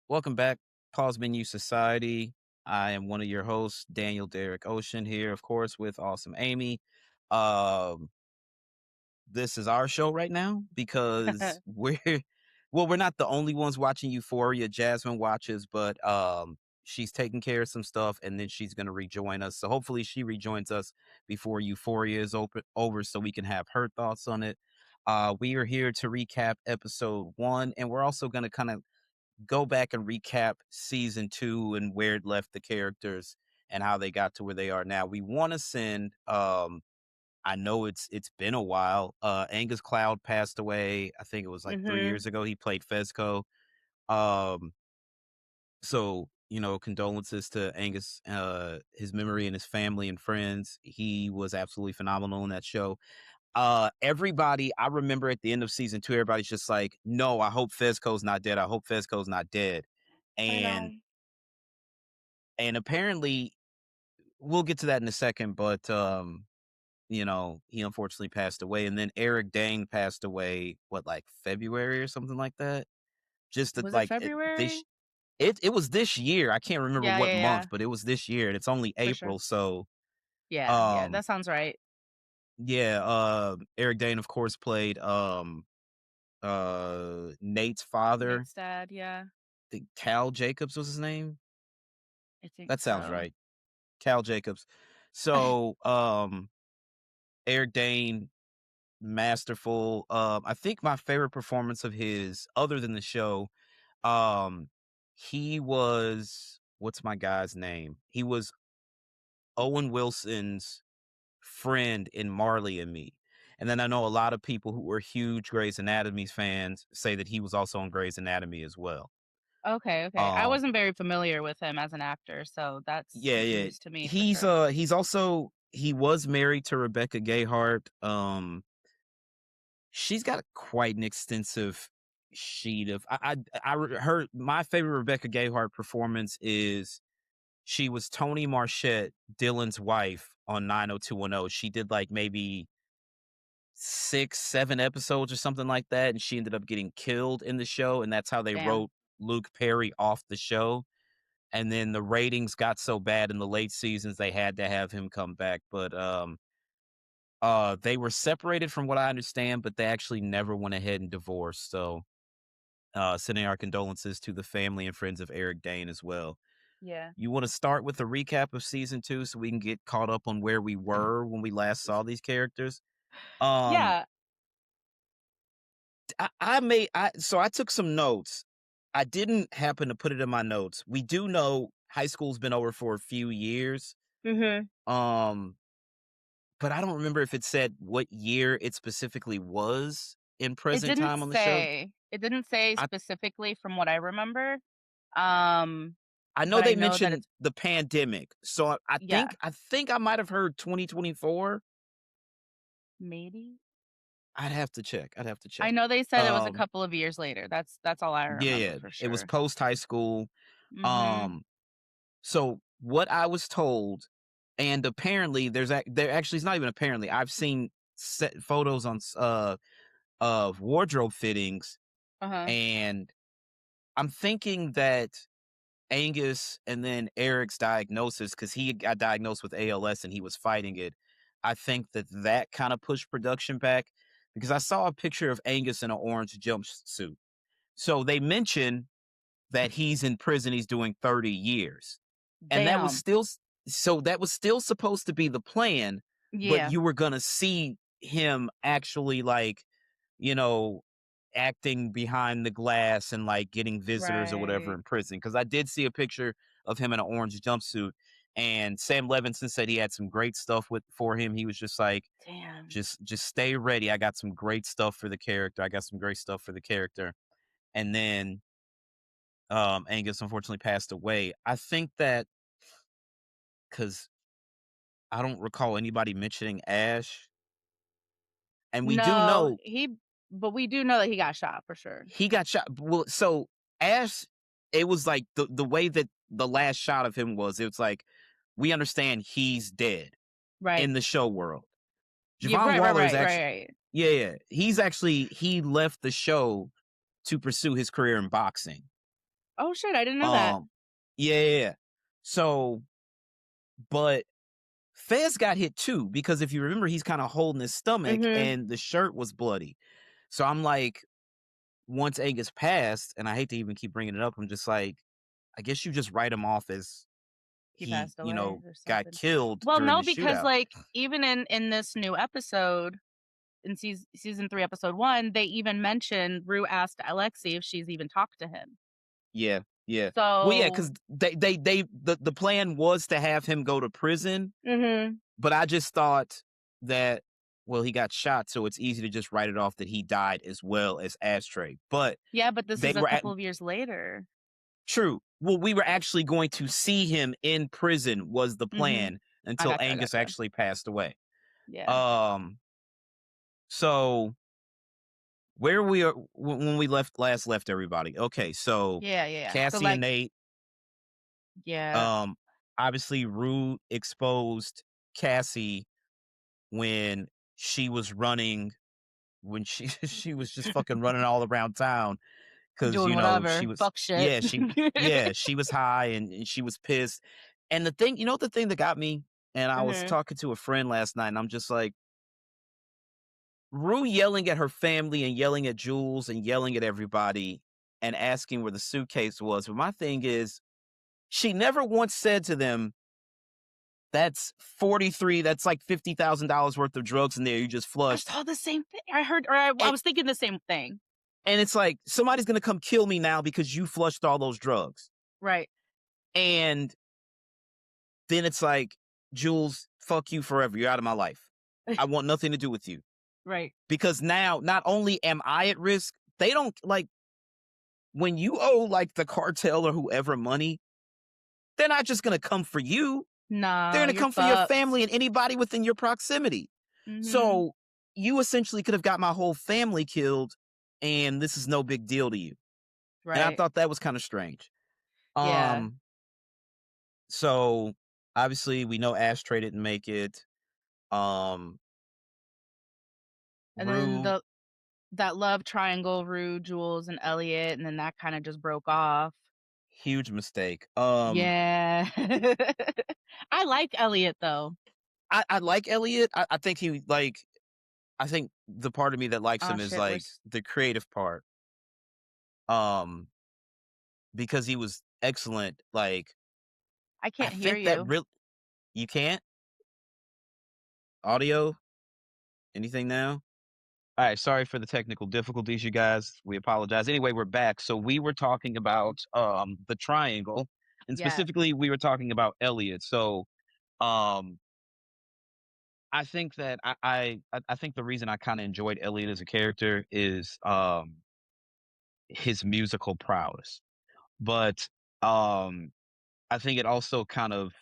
Welcome back, Pause Menu Society. I am one of your hosts, Daniel Derrick Ocean, here, of course, with awesome Amy. Um, this is our show right now because we're not the only ones watching Euphoria. Jasmine watches, but she's taking care of some stuff, and then she's going to rejoin us. So hopefully, she rejoins us before Euphoria is over, so we can have her thoughts on it. We are here to recap episode 1, and we're also going to kind of go back and recap season 2 and where it left the characters and how they got to where they are now. We want to send I know it's been a while. Angus Cloud passed away. I think it was like 3 Mhm. years ago. He played Fezco. Um so, condolences to Angus, his memory and his family and friends. He was absolutely phenomenal in that show. Everybody, I remember at the end of season 2, everybody's just like, "No, I hope Fezco's not dead. I hope Fezco's not dead." I And know. apparently we'll get to that in a second, but he unfortunately passed away. And then Eric Dane passed away, what, like February or something like that? Just Was it like February? it was this year. I can't remember Yeah, what yeah, month, yeah, but it was this year and it's only for sure. April. So Yeah, yeah, um that sounds right. yeah, Eric Dane of course played Nate's father. Nate's dad, yeah, Think Cal Jacobs was his name? I think That sounds so. right. Cal Jacobs. So, Eric Dane, masterful. I think my favorite performance of his, other than the show, um, he was what's my guy's name? He was Owen Wilson's friend in Marley and Me. And then I know a lot of people who were huge Grey's Anatomy fans say that he was also on Grey's Anatomy as well. Okay, okay. I Um, wasn't very familiar with him as an actor, so that's Yeah, yeah. news to me for sure. He was married to Rebecca Gayheart. She's got quite an extensive sheet of her my favorite Rebecca Gayheart performance is she was Tony Marchette, Dylan's wife on 90210. She did like maybe 6, 7 episodes or something like that, and she ended up getting killed in the show, and that's how they Damn. wrote Luke Perry off the show. And then the ratings got so bad in the late seasons they had to have him come back. But they were separated from what I understand, but they actually never went ahead and divorced. So sending our condolences to the family and friends of Eric Dane as well. Yeah. You want to start with a recap of season 2 so we can get caught up on where we were when we last saw these characters? Um Yeah. I took some notes. I didn't happen to put it in my notes. We do know high school's been over for a few years. Mhm. Um, but I don't remember if it said what year it specifically was in It present didn't time on the show. say. It didn't say I specifically from what I remember. Um, I know but I they know that mentioned it's the pandemic. So I yeah, think I might have heard 2024. maybe. I'd have to check. I'd have to I check. know they said it was a Um, couple of years later. That's all I yeah, remember yeah. for It was sure. post high school. Mhm. Um, so what I was told, and apparently there actually, it's not even apparently. I've seen set photos on of wardrobe fittings, Uh-huh. and I'm thinking that Angus and then Eric's diagnosis, because he got diagnosed with ALS and he was fighting it. I think that kind of pushed production back because I saw a picture of Angus in an orange jumpsuit. So they mention that he's in prison, he's doing 30 years. And that was Damn. still so that was still supposed to be the plan, but Yeah. you were gonna see him actually, like, you know, acting behind the glass and, like, getting visitors or whatever Right. in prison. Because I did see a picture of him in an orange jumpsuit, and Sam Levinson said he had some great stuff for him. He was just like, Damn. "Just stay ready. I got some great stuff for the character. I got some great stuff for the character." And then, Angus unfortunately passed away. I think that because I don't recall anybody mentioning Ash, and we do No, know but we do know that he got shot for sure. he got shot. Well, so Ash, it was like the way that the last shot of him was. It's like we understand he's dead Right. in the show world. Yeah, Javon right, right, Waller is right, right, actually, right. yeah, yeah. He left the show to pursue his career in boxing. Oh, shit, I didn't know that. Um, yeah, yeah, yeah. So, but Fez got hit too because if you remember, he's kind of holding his stomach Mhm. and the shirt was bloody. So I'm like, once Angus passed, and I hate to even keep bringing it up, I'm just like, I guess you just write him off as He he, passed away or got something. killed Well, during no, the because, shootout. like, even in this new episode, in season 3, episode 1, they even mentioned Rue asked Alexi if she's even talked to him. Yeah, yeah. Well, yeah, So because the plan was to have him go to prison, mhm. but I just thought that, well, he got shot, so it's easy to just write it off that he died as well as Ashtray. But Yeah, but this they is a were at couple of years later. true. Well, we were actually going to see him in prison was the Mhm. plan I until gotcha, I Angus gotcha. actually passed away. Yeah. Um, so where we are when we left everybody. Okay, so Yeah, yeah, yeah. So, Cassie and like Nate, yeah. um, obviously Rue exposed Cassie when she was running when she she was just fucking running all around town because Doing she whatever. was Fuck shit. yeah she was high and she was pissed. And the thing, the thing that got me, and I was Mhm. talking to a friend last night, and I'm just like, Rue yelling at her family and yelling at Jules and yelling at everybody and asking where the suitcase was. But my thing is, she never once said to them, that's like $50,000 worth of drugs in there you just I flushed. saw the same thing. I heard or I And, was thinking the same thing. and it's like, somebody's going to come kill me now because you flushed all those drugs. Right. And then it's like, Jules, fuck you forever. You're out of my life. I want nothing to do with you. Right. Because now, not only am I at risk, they don't like when you owe like the cartel or whoever money, they're not just going to come for you. They're Nah, going to you're come for your fucked. family and anybody within your proximity. Mhm. So you essentially could have got my whole family killed, and this is no big deal to you. And I Right. thought that was kind of strange. Yeah. Um, so obviously we know Ashtray didn't make it. Um, And then Rue, that love triangle, Rue, Jules, and Elliot, and then that kinda just broke off. huge mistake. Yeah. I like Elliot, though. I like Elliot. I think he like. I think the part of me that likes Oh him is shit, like the creative part. Um, because he was excellent. Like I I can't hear think that you. real you can't audio anything now. All right, sorry for the technical difficulties, you guys. We apologize. Anyway, we're back. So we were talking about the triangle, and Yeah. specifically we were talking about Elliot. So um I think that I think the reason I kind of enjoyed Elliot as a character is his musical prowess. But um I think it also kind of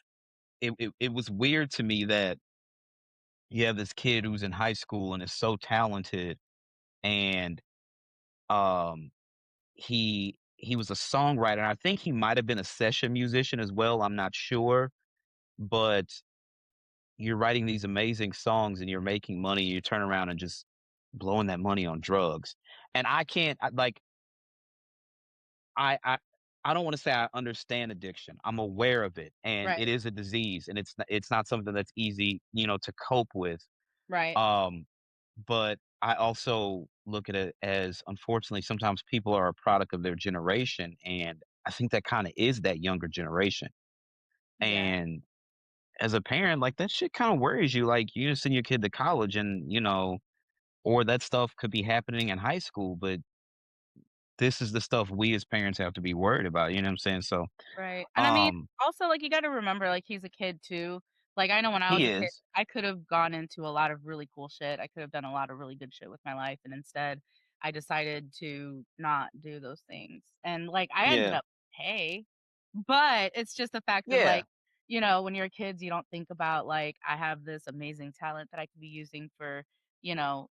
it was weird to me that you have this kid who's in high school and is so talented, and um he was a songwriter. I think he might have been a session musician as well, I'm not sure, but you're writing these amazing songs and you're making money, you turn around and just blowing that money on drugs. And I can't like I I don't wanna say I understand addiction. I'm aware of it, and it Right. is a disease, and it's not something that's easy, to cope with. Right. Um, but I also look at it as, unfortunately, sometimes people are a product of their generation, and I think that kinda is that younger generation. Yeah. And as a parent, like, that shit kinda worries you, like, you send your kid to college and, or that stuff could be happening in high school, but this is the stuff we as parents have to be worried about, you know what I'm saying? So, Right. And I mean, um also, like, you gotta remember, like, he's a kid too. Like, I know when I was he a kid, is. I could have gone into a lot of really cool shit. I could have done a lot of really good shit with my life, and instead, I decided to not do those things. And, like, I ended Yeah. up hey, but it's just the fact of, Yeah. like, when you're kids, you don't think about, like, I have this amazing talent that I could be using for, you know,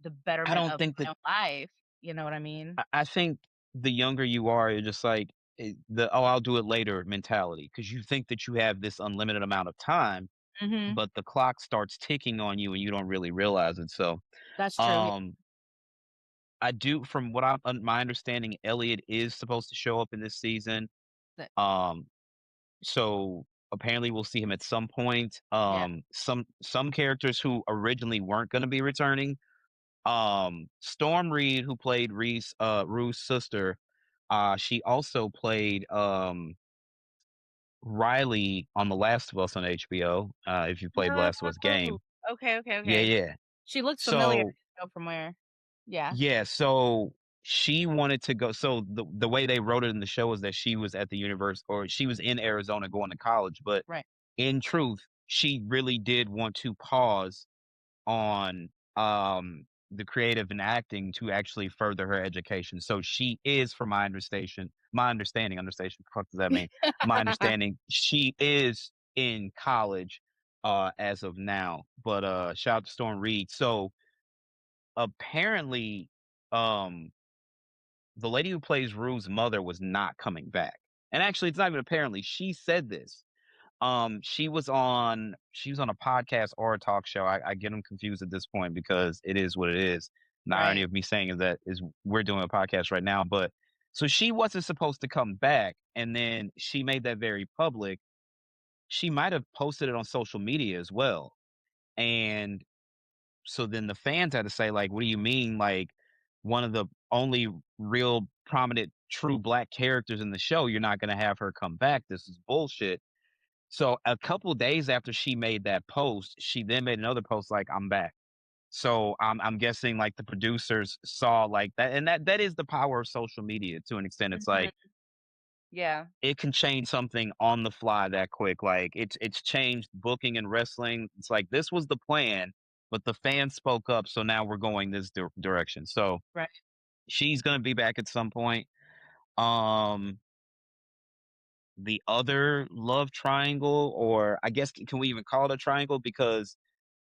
the I betterment don't of think my that own life. You know what I mean? I think the younger you are, you're just like, "Oh, I'll do it later" mentality, because you think that you have this unlimited amount of time, Mhm. but the clock starts ticking on you and you don't really realize it. So, That's true, yeah. um, I do from what my understanding, Elliot is supposed to show up in this season. That Um, so apparently we'll see him at some point. yeah. Some characters who originally weren't gonna be returning. Storm Reed, who played Rue's sister, she also played Riley on The Last of Us on HBO, if you played The Last of Us Oh, game. okay, okay, Yeah, okay. yeah. She looks familiar, So I don't know from where. Yeah, yeah, so she wanted to go so the way they wrote it in the show is that she was at the universe or she was in Arizona going to college, but right. in truth, she really did want to pause on the creative and acting to actually further her education. So she is, from my understanding, what does that mean? My understanding, she is in college as of now. But shout out to Storm Reed. So apparently, um the lady who plays Rue's mother was not coming back. And actually, it's not even apparently. She said this. She was on a podcast or a talk show. I get them confused at this point because it is what it is. The irony Right. of me saying is that is we're doing a podcast right now. But so she wasn't supposed to come back, and then she made that very public. She might have posted it on social media as well. And so then the fans had to say, like, what do you mean? Like, one of the only real prominent true black characters in the show, you're not gonna have her come back. This is bullshit. So a couple days after she made that post, she then made another post like, "I'm back." So I'm guessing like the producers saw like that, and that is the power of social media to an extent. It's Mhm. like Yeah, it can change something on the fly that quick. Like it's changed booking and wrestling. It's like this was the plan, but the fans spoke up, so now we're going this direction. So right. she's gonna be back at some point. Um, the other love triangle, or I guess can we even call it a triangle? Because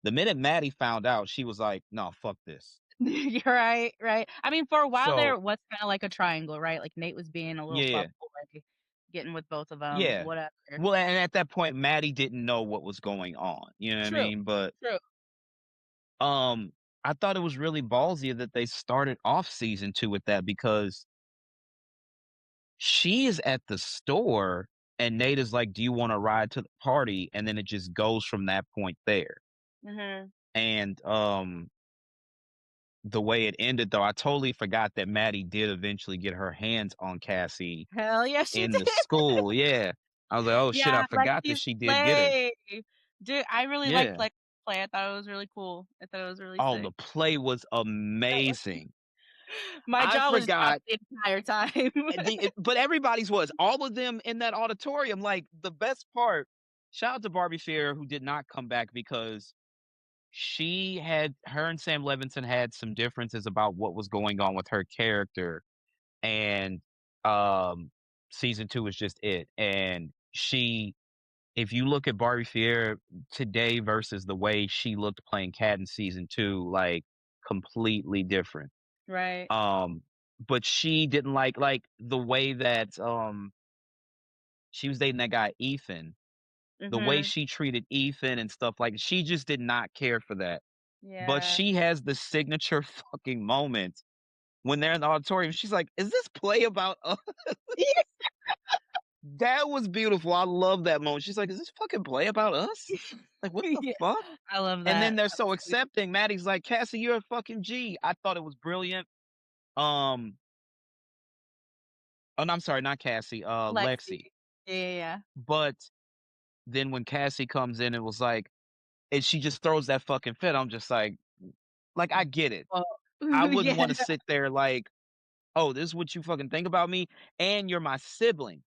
the minute Maddie found out, she was like, "No, fuck this." You're right, right. I mean, for a while there, So it was kinda like a triangle, right? Like, Nate was being a little yeah, yeah, fuckboy, getting with both of them. yeah. Whatever. Well, and at that point, Maddie didn't know what was going on. You know what I True, mean? But true. um, I thought it was really ballsy that they started off season 2 with that because she is at the store and Nate is like, "Do you want to ride to the party?" And then it just goes from that point there. Mhm. And the way it ended, though, I totally forgot that Maddie did eventually get her hands on Cassie Hell yeah, she in did. the school. Yeah, I was like, "Oh shit, I Yeah, forgot that Lexi's she did get her." play. Dude, I really liked Yeah. Lexi's play. I thought it was really cool. I thought it was really Oh, sick. the play was amazing. My I jaw was dropped forgot the entire time. but everybody's was. All of them in that auditorium, like, the best part shout out to Barbie Fair who did not come back because she had her and Sam Levinson had some differences about what was going on with her character, and, um, season 2 is just it, and she if you look at Barbie Fier today versus the way she looked playing Cat in season 2, like, completely different. Right. Um, but she didn't like, the way that, she was dating that guy, Ethan, the way Mhm. she treated Ethan and stuff like she just did not care for that. But Yeah. she has the signature fucking moment when they're in the auditorium. She's like, "Is this play about us?" That was beautiful. I love that moment. She's like, "Is this fucking play about us? Like, what the Yeah. fuck?" I love And then that. they're That so was sweet. accepting. Maddie's like, "Cassie, you're a fucking G." I thought it was brilliant. Um, oh, no, I'm sorry, not Cassie, Lexi. Lexi. Yeah, yeah, yeah. But then when Cassie comes in, it was like, and she just throws that fucking fit. I'm just like I get it. Well, I wouldn't yeah, want to sit there like, "Oh, this is what you fucking think about me, and you're my sibling."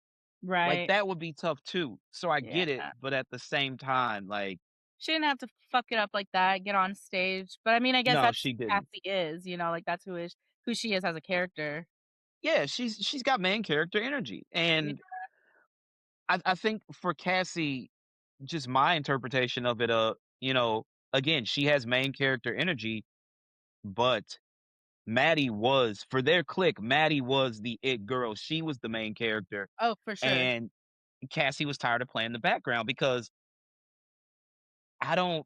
Like right. that would be tough too. So I Yeah. get it, but at the same time, like, She didn't have to fuck it up like that, get on stage, but I mean, I guess no, that's she who didn't. Cassie is, like, that's who she is as a character. Yeah, she's got main character energy, Yeah. and I think for Cassie, just my interpretation of it, again, she has main character energy, but Maddie was for their clique, Maddie was the it girl. She was the main character, Oh, for sure. and Cassie was tired of playing the background because I don't.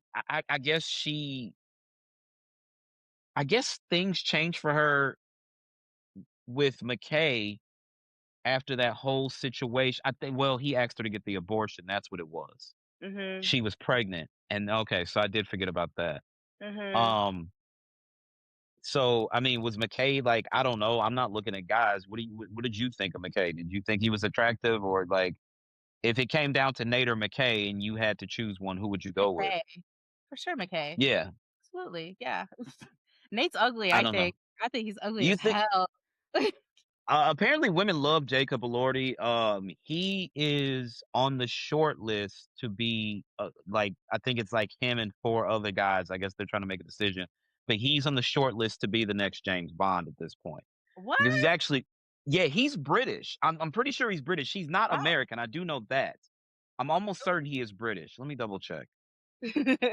I guess things changed for her with McKay after that whole situation, I think well, he asked her to get the abortion, that's what it was. Mhm. She was pregnant, and okay, so I did forget about that. Mhm. Um, so, I mean, was McKay like, I don't know, I'm not looking at guys. What did you think of McKay? Did you think he was attractive or, like, if it came down to Nate or McKay and you had to choose one, who would you go with? McKay. For sure, McKay. Yeah, Absolutely, yeah. Nate's ugly, I I don't know. think. I think he's ugly You as think hell. apparently women love Jacob Elordi. He is on the short list to be, like, I think it's like him and 4 other guys. I guess they're trying to make a decision, but he's on the short list to be the next James Bond at this point What? because he's actually, yeah, he's British. I'm pretty sure he's British. He's not Oh. American. I do know that. I'm almost certain he is British. Let me double check.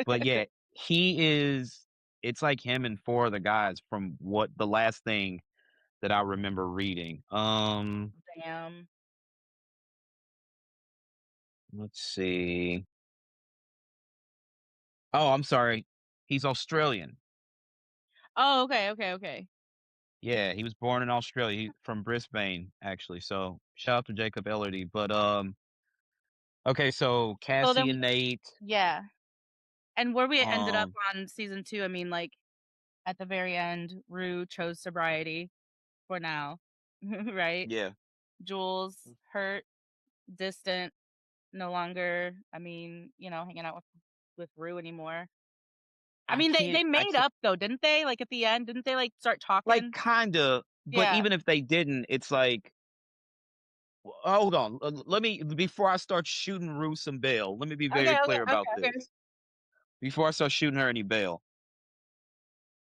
But yeah, he is. It's like him and 4 other guys from what the last thing that I remember reading. Damn. Let's see. Oh, I'm sorry. He's Australian. Oh, okay, okay, okay. Yeah, he was born in Australia. From Brisbane, actually. So shout out to Jacob Ellerty. But okay, so So Cassie then and Nate. yeah. And where we ended up Um, on season 2, I mean, like, at the very end, Rue chose sobriety for now, right? yeah. Jules hurt, distant, no longer, I mean, hanging out with Rue anymore. I I mean, they can't. they I made can't. up though, didn't they? Like at the end, didn't they like start Like talking? kinda. But Yeah. even if they didn't, it's like, hold on. Let me before I start shooting Rue some bail. Let me be very Okay, okay, clear okay, about okay. this. Before I start shooting her any bail,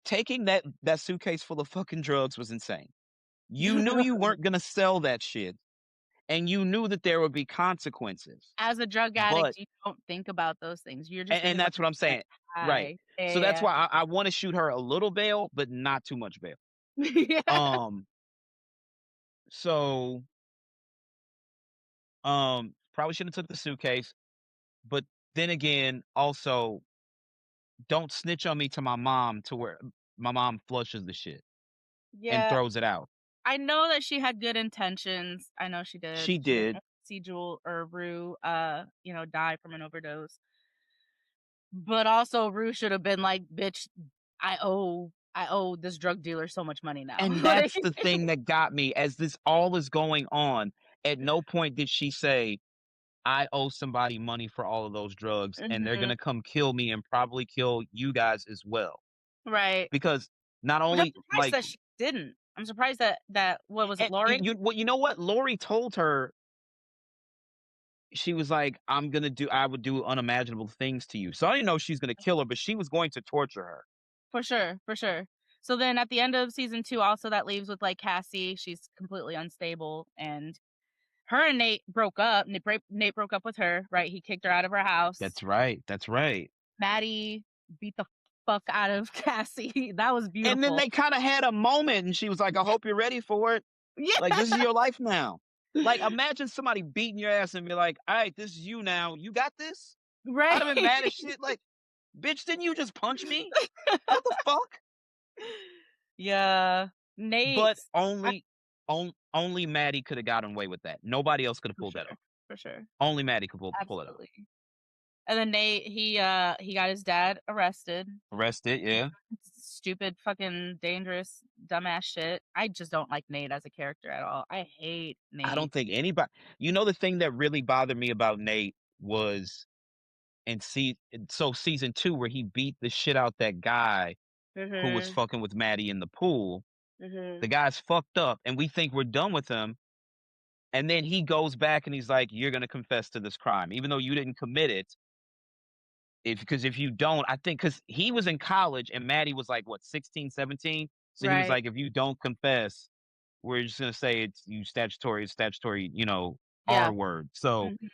taking that suitcase full of fucking drugs was insane. You knew you weren't gonna sell that shit, and you knew that there would be consequences. As a drug But addict, you don't think about those things. You're just and thinking about that's what I'm the saying. next Right. high. Yeah, So that's yeah, why I wanna shoot her a little bail, but not too much bail. yeah. Yeah. Um, so, probably shouldn't have took the suitcase, but then again, also, don't snitch on me to my mom to where my mom flushes the shit and Yeah. throws it out. I know that she had good intentions. I know she did. She She didn't did. want to see Jewel or Rue, die from an overdose. But also Rue should have been like, "Bitch, I owe this drug dealer so much money now." And Like, that's the thing that got me as this all is going on. At no point did she say, I owe somebody money for all of those drugs and they're mhm, gonna come kill me and probably kill you guys as well. right. Because not Which I'm only surprised like that she didn't. I'm surprised that what was it, and Lori? you know what? Lori told her, she was like, I would do unimaginable things to you. So I didn't know she's gonna kill her, but she was going to torture her. For sure, for sure. So then at the end of season 2, also that leaves with, like, Cassie. She's completely unstable, and her and Nate broke up. Nate broke up with her, right? He kicked her out of her house. That's right. That's right. Maddie beat the fuck out of Cassie. That was And then beautiful. they kind of had a moment and she was like, I hope you're ready for it. Like, Yeah, this is your life now. Like, imagine somebody beating your ass and be like, all right, this is you now. You got this? I'd right. have been mad as shit. Like, bitch, didn't you just punch me? What the fuck? Yeah. But Nate's I only Maddie could have gotten away with that. Nobody else could have for pulled sure, that off. for sure. Only Maddie could pull it off. Absolutely. And then Nate, he got his dad arrested. Arrested, yeah. Stupid, fucking, dangerous, dumbass shit. I just don't like Nate as a character at all. I hate I Nate. don't think anybody, the thing that really bothered me about Nate was in season 2 where he beat the shit out that guy who was Mhm. fucking with Maddie in the pool. The Mhm. guy's fucked up and we think we're done with him. And then he goes back and he's like, you're going to confess to this crime, even though you didn't commit it. Because if you don't, I think because he was in college and Maddie was like, what, 16, 17. So he was Right. like, if you don't confess, we're just going to say it's statutory, Yeah. R word. So Mhm.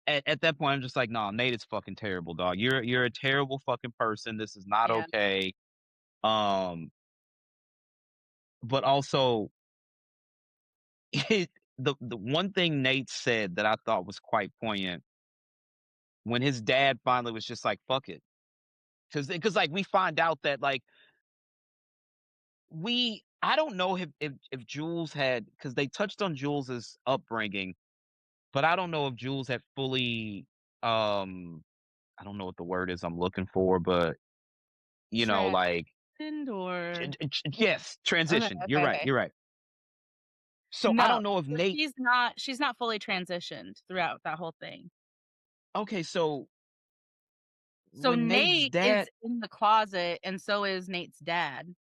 at that point, I'm just like, no, Nate is fucking terrible, dog. You're a terrible fucking person. This is not Yeah. okay. Um, but also the one thing Nate said that I thought was quite poignant when his dad finally was just like, "Fuck it," because like we find out that like I don't know if Jules had, because they touched on Jules's upbringing, but I don't know if Jules had fully, um, I don't know what the word is I'm looking for, but, like Trend or yes, okay, transition. You're okay, right, okay. you're right. So, I No, don't know if so Nate she's not fully transitioned throughout that whole thing. okay, so So when Nate's Nate is dad in the closet and so is Nate's dad.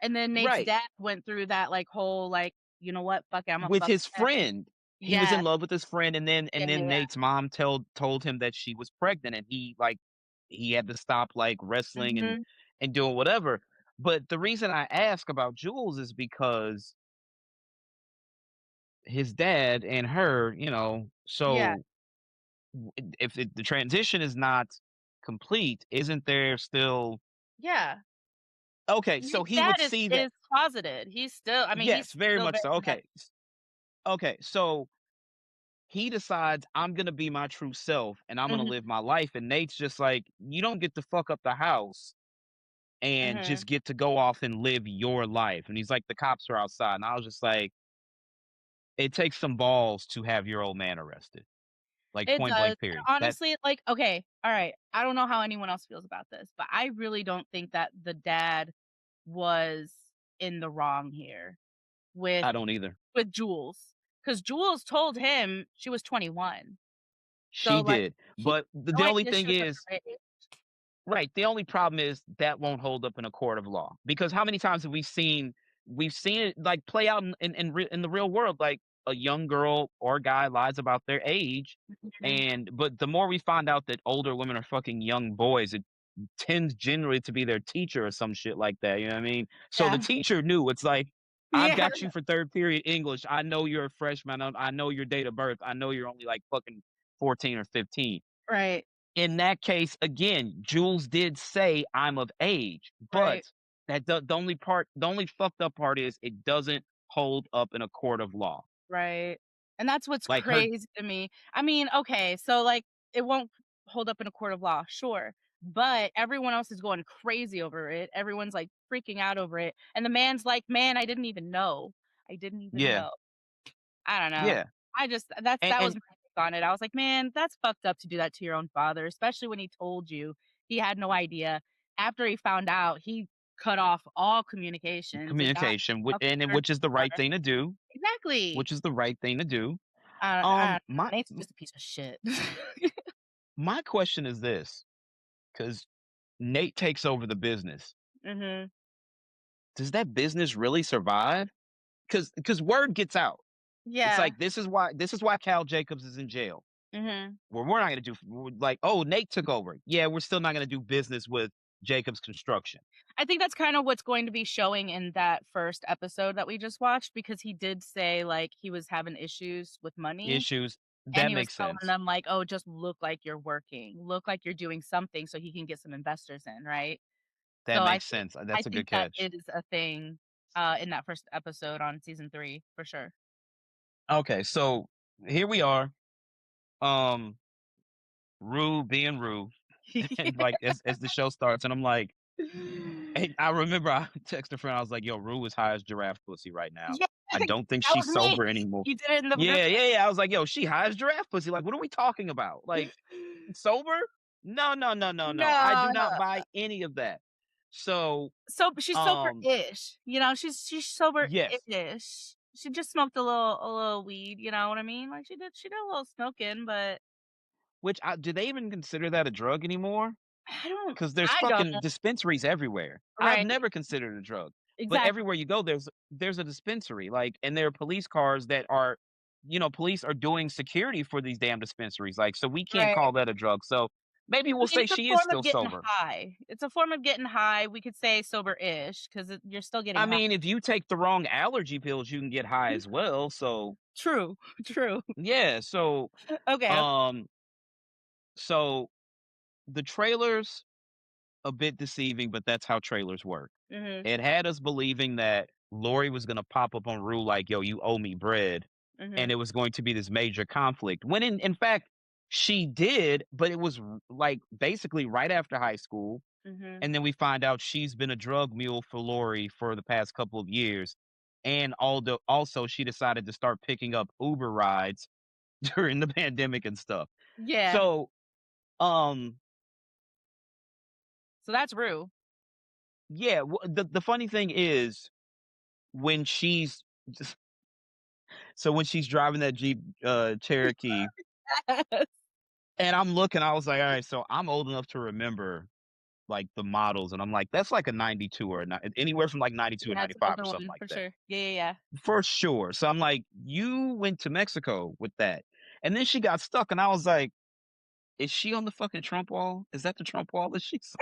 And then Nate's right, dad went through that, like, whole, like, "You know what? Fuck it, Imma with fuck his the man." friend. He was Yeah. in love with his friend, and then Yeah, yeah, yeah. Nate's mom told him that she was pregnant, and he had to stop, like, wrestling Mhm. and doing whatever. But the reason I ask about Jules is because his dad and her, Yeah, so if the transition is not complete, isn't there still yeah. okay, His so he dad would see that is closeted. He's still I mean, yes, he's very still much very so, okay. connected. Okay, so he decides I'm gonna be my true self and I'm gonna Mhm, live my life. And Nate's just like, you don't get to fuck up the house and mhm. just get to go off and live your life. And he's like, the cops are outside. And I was just like, it takes some balls to have your old man arrested. Like It point does, blank and period. That honestly, like, okay, alright, I don't know how anyone else feels about this, but I really don't think that the dad was in the wrong here with I don't either. Jules, because Jules told him she was 21. So, She like, did. he But had the no only idea thing she was is, underage. right, the only problem is that won't hold up in a court of law, because how many times have we've seen it, like, play out in the real world, like, a young girl or guy lies about their age, Mhm. and but the more we find out that older women are fucking young boys, it tends generally to be their teacher or some shit like that, you know what I mean? So the Yeah. teacher knew, it's like, "I've Yeah, got you for 3rd period English, I know you're a freshman, I know your date of birth, I know you're only, like, fucking 14 or 15." right, In that case, again, Jules did say, "I'm of age," but right. the only fucked up part is it doesn't hold up in a court of law. Right. And that's what's Like her crazy to me. I mean, okay, so, like, it won't hold up in a court of law, sure, but everyone else is going crazy over it. Everyone's, like, freaking out over it, and the man's like, "Man, I didn't even know. I didn't even yeah, know." I don't know. yeah, I just that was and my take on it. I was like, "Man, that's fucked up to do that to your own father, especially when he told you he had no idea." After he found out, he cut off all communications and got communication, fucking searching which is the for right her. thing to do, Exactly. which is the right thing to do. I don't know, My Nate's just a piece of shit. my question is this, because Nate takes over the business. Mhm. Does that business really survive? Because word gets out. It's Yeah. like, this is why Cal Jacobs is in jail. Mhm. Well, we're not gonna do like, "Oh, Nate took over." Yeah, we're still not gonna do business with Jacobs Construction. I think that's kinda what's going to be showing in that first episode that we just watched because he did say, like, he was having issues with money, Issues and that he was makes telling sense. them, like, "Oh, just look like you're working. Look like you're doing something so he can get some investors in," right? That So makes sense. I That's a good think that catch. is a thing, in that first episode on season 3, for sure. Okay, so here we are, um, Rue being Rue, and, like, as the show starts, and I'm like and I remember I texted a friend, I was like, "Yo, Rue is high as giraffe pussy right now. Yeah, I don't think that she's was me. sober anymore." You did it in the group Yeah, yeah, yeah, I was like, "Yo, she high as giraffe pussy, like, what are we talking about? Like, sober? No, no, no, no, no. I do No, not buy any of that." So, she's um, sober-ish, she's yes, sober-ish. She just smoked a little weed, you know what I mean? Like, she did a little smoking, but which I do they even consider that a drug anymore? Because there's I don't. fucking dispensaries everywhere. I've Right, never considered a drug, but exactly, everywhere you go, there's a dispensary, like, and there are police cars that are, police are doing security for these damn dispensaries, like, so we can't right. call that a drug. So maybe I we'll mean, say it's a she is form of still getting sober. high. It's a form of getting high, we could say sober-ish 'cause you're still getting I high. mean, if you take the wrong allergy pills, you can get high as well. So True, true. yeah, Okay. um, so the trailers a bit deceiving, but that's how trailers work. Mhm, It had us believing that Lori was gonna pop up on Rue like, "Yo, you owe me bread," and mhm. it was going to be this major conflict. When in fact, she did, but it was like basically right after high school. Mhm. And then we find out she's been a drug mule for Lori for the past couple of years. And although also she decided to start picking up Uber rides during the pandemic and stuff. Yeah. So, um, So that's Rue. yeah, the funny thing is when she's just so when she's driving that Jeep Cherokee and I'm looking, I was like, all right, so I'm old enough to remember like the models, and I'm like, that's like a 92 or anywhere from like 92 or Yeah, it's an 95 or older something one like for that. sure. Yeah, yeah, yeah. For sure. So I'm like, you went to Mexico with that. And then she got stuck, and I was like, is she on the fucking Trump wall? Is that the Trump wall that she's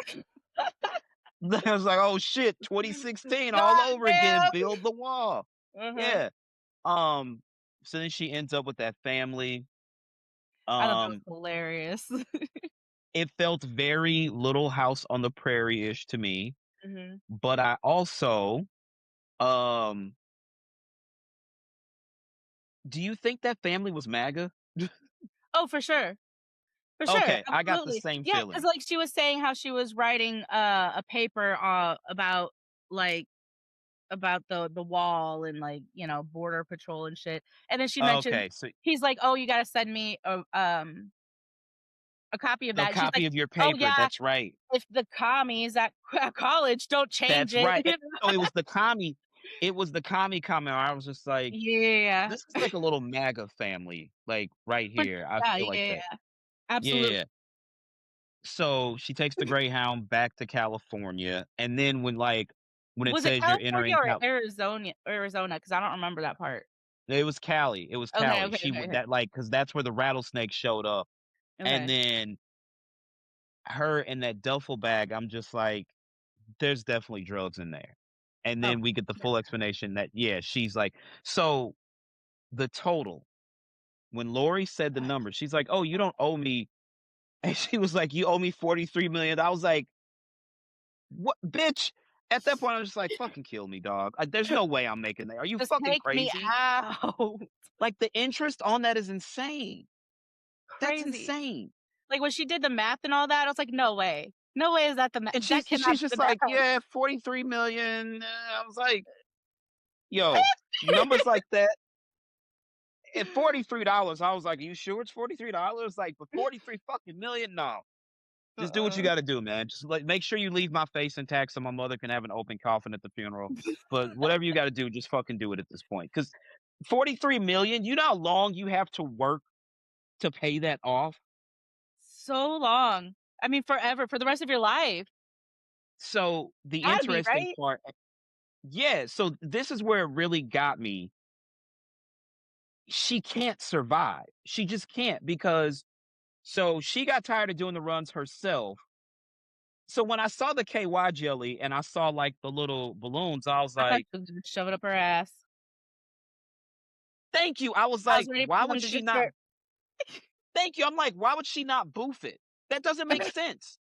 I was like, "Oh shit, 2016 all God over again, damn! build the wall." Uh-huh. Yeah. Um, so then she ends up with that family. I thought that was Um, hilarious. it felt very Little House on the Prairie-ish to me, Mhm. but I also, um do you think that family was MAGA? Oh, for sure. For sure, Okay, I got the absolutely. same Yeah, because feeling. like, she was saying how she was writing, a paper, about, like about the wall and, like, border patrol and shit, and then she mentioned Okay, so he's like, "Oh, you gotta send me a copy of a that." She's like, copy of your "Oh, paper, yeah, that's right. if the commies at college don't change That's it." right, and so it was the commie comment. I was just like, Yeah. "This is like a little MAGA family, like, right For here." I yeah, feel yeah, like that. yeah, absolutely. Yeah. So, she takes the Greyhound back to California, and then when it Was it says you're California entering or Cal Arizona? Because I don't remember that part. it was Cali, it was Okay, Cali. okay, She okay, would okay. that, like, because that's where the rattlesnake showed up, and Okay. then her in that duffel bag, I'm just like, "There's definitely drugs in there." And Oh, then we get the yeah. full explanation that, yeah, she's like so the total, when Lori said the number, she's like, "Oh, you don't owe me," and she was like, "You owe me 43 million." I was like, "What, bitch?" At that point, I was just like, "Fucking kill me, dog. There's no way I'm making that. Are you Just fucking take me crazy?" out. Like, the interest on that is insane. That's Crazy. insane. Like, when she did the math and all that, I was like, "No way. No way is that the And that cannot she's be the just like, math." "Yeah, 43 million." I was like, "Yo, numbers like that at $43." I was like, "You sure it's $43?" Like, but 43 fucking million? No. Just do what you Uh-uh. gotta do, man. Just, like, make sure you leave my face intact so my mother can have an open coffin at the funeral. But whatever you gotta do, just fucking do it at this point. Because 43 million, you know how long you have to work to pay that off? So long. I mean, forever, for the rest of your life. So, the Gotta be, interesting right? part yeah, so this is where it really got me. She can't survive. She just can't because so she got tired of doing the runs herself. So when I saw the KY jelly and I saw, like, the little balloons, I was I thought like, she was gonna shove it up her ass. "Thank you." I was I was like, ready "Why for would them to she just not?" start Thank you. I'm like, "Why would she not boof it?" That doesn't make sense.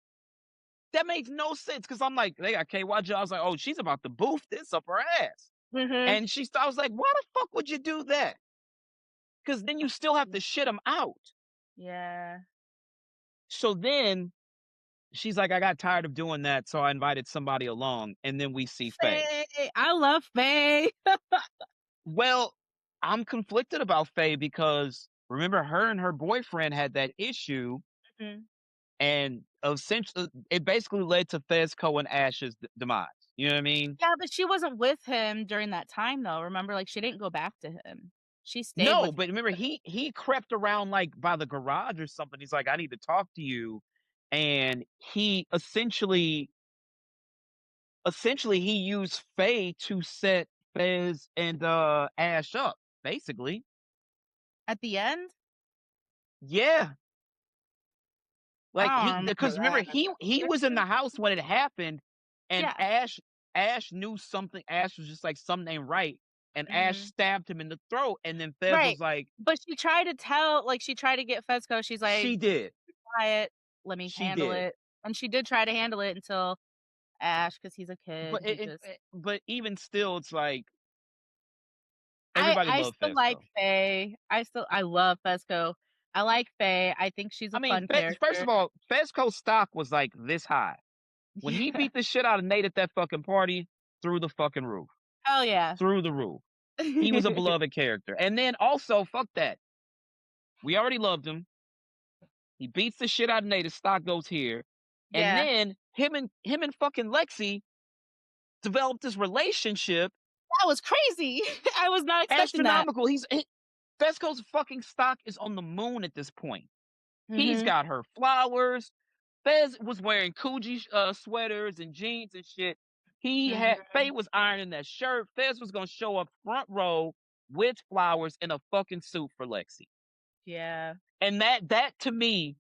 That makes no sense because 'cause I'm like, "They got KY jelly." I was like, "Oh, she's about to boof this up her ass." Mhm. And I was like, "Why the fuck would you do that? Because then you still have to shit them out." Yeah. So then she's like, "I got tired of doing that, so I invited somebody along," and then we see Faye. Faye! I love Faye. Well, I'm conflicted about Faye because remember her and her boyfriend had that issue, Mhm. and essentially it basically led to Fezco and Ash's demise. You know what I mean? Yeah, but she wasn't with him during that time, though, remember? Like, she didn't go back to him. She stayed No, with but remember he crept around like by the garage or something. He's like, "I need to talk to you," and he essentially he used Faye to set Fez and Ash up, basically. at the end? Yeah. Like, I he don't because remember remember, that. he was in the house when it happened, and Yeah. Ash knew something. Ash was just like, "Something ain't right," and Ash Mhm. stabbed him in the throat, and then Fez Right. was like, But she tried to tell like, she tried to get Fezco, she's like, "She did. "Quiet, let me She handle did." it." And she did try to handle it until Ash, because he's a kid, But he just but even still, it's like I everybody I loved still like Fezco. Faye. I love Fezco. I like Faye. I think she's I a mean, fun first character. of all, Fezco's stock was like this high. When he Yeah. beat the shit out of Nate at that fucking party, through the fucking roof. Hell yeah. Through the roof. He was a beloved character. And then also, fuck that. We already loved him. He beats the shit out of Nate. His stock goes here. And Yeah. then him and fucking Lexi developed this relationship. That was crazy. I was not expecting that. Astronomical. Fesco's fucking stock is on the moon at this point. He's Mhm. got her flowers. Fez was wearing Coogee sweaters and jeans and shit. Faye Mhm. was ironing that shirt. Fez was gonna show up front row with flowers in a fucking suit for Lexi. Yeah. And that to me,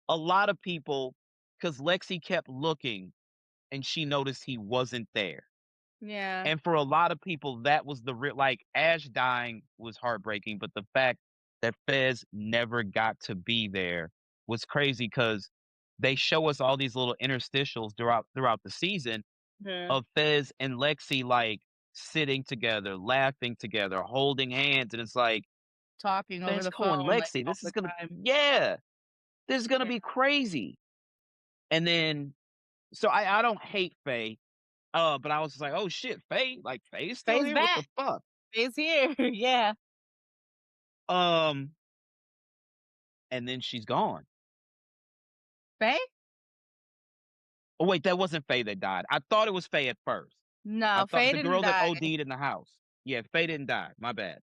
a lot of people, because Lexi kept looking and she noticed he wasn't there. Yeah. And for a lot of people, that was the real, like, Ash dying was heartbreaking, but the fact that Fez never got to be there was crazy because they show us all these little interstitials throughout the season Mhm. of Fez and Lexi, like, sitting together, laughing together, holding hands, and it's like, Talking over the Fezco and phone, like, Lexi, all this is the gonna, time. yeah, this is gonna Yeah. be crazy. And then, so I don't hate Faye, but I was just like, oh shit, Faye, like, Faye's still Faye's here? What the back. fuck? Faye's here. Yeah. Um, and then she's gone. Faye? Oh wait, that wasn't Faye that died. I thought it was Faye at first. I No, thought Faye the didn't girl that die. OD'd in the house. Yeah, Faye didn't die. My bad.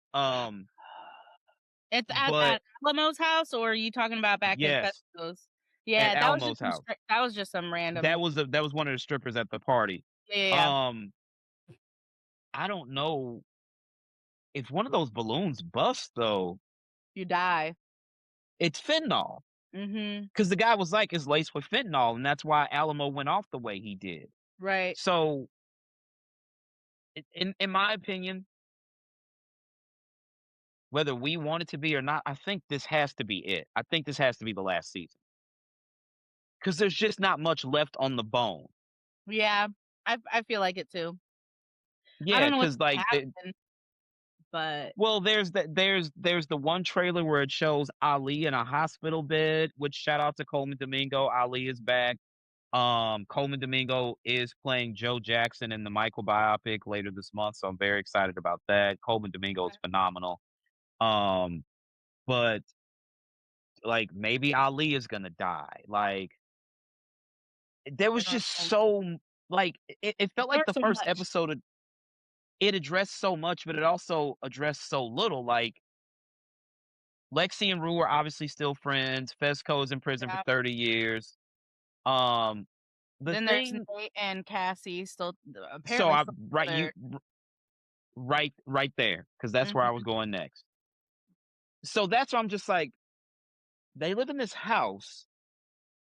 It's But at Alamo's house, or are you talking about back at yes, Fesco's? at Yeah, Almo's house. that was just some random. That was one of the strippers at the party. Yeah, yeah, yeah. Um, I don't know if one of those balloons busts though. You die. It's fentanyl Mhm. because the guy was like, it's laced with fentanyl, and that's why Alamo went off the way he did. Right. So, in my opinion, whether we want it to be or not, I think this has to be it. I think this has to be the last season because there's just not much left on the bone. Yeah. I feel like it too. I Yeah, don't know what's because gonna like happen, but well, there's the one trailer where it shows Ali in a hospital bed. Which shout out to Coleman Domingo. Ali is back. Coleman Domingo is playing Joe Jackson in the Michael biopic later this month, so I'm very excited about that. Coleman Domingo is phenomenal. Um, but like maybe Ali is gonna die. Like there I was don't just know. like it felt There like was the so first much. episode it addressed so much, but it also addressed so little. Like Lexi and Rue are obviously still friends. Fesco is in prison for Yeah. 30 years. Um, the Then there's thing, Nate and Cassie still so apparently I still right you together. right there because that's where I was Mhm. going next. So that's why I'm just like they live in this house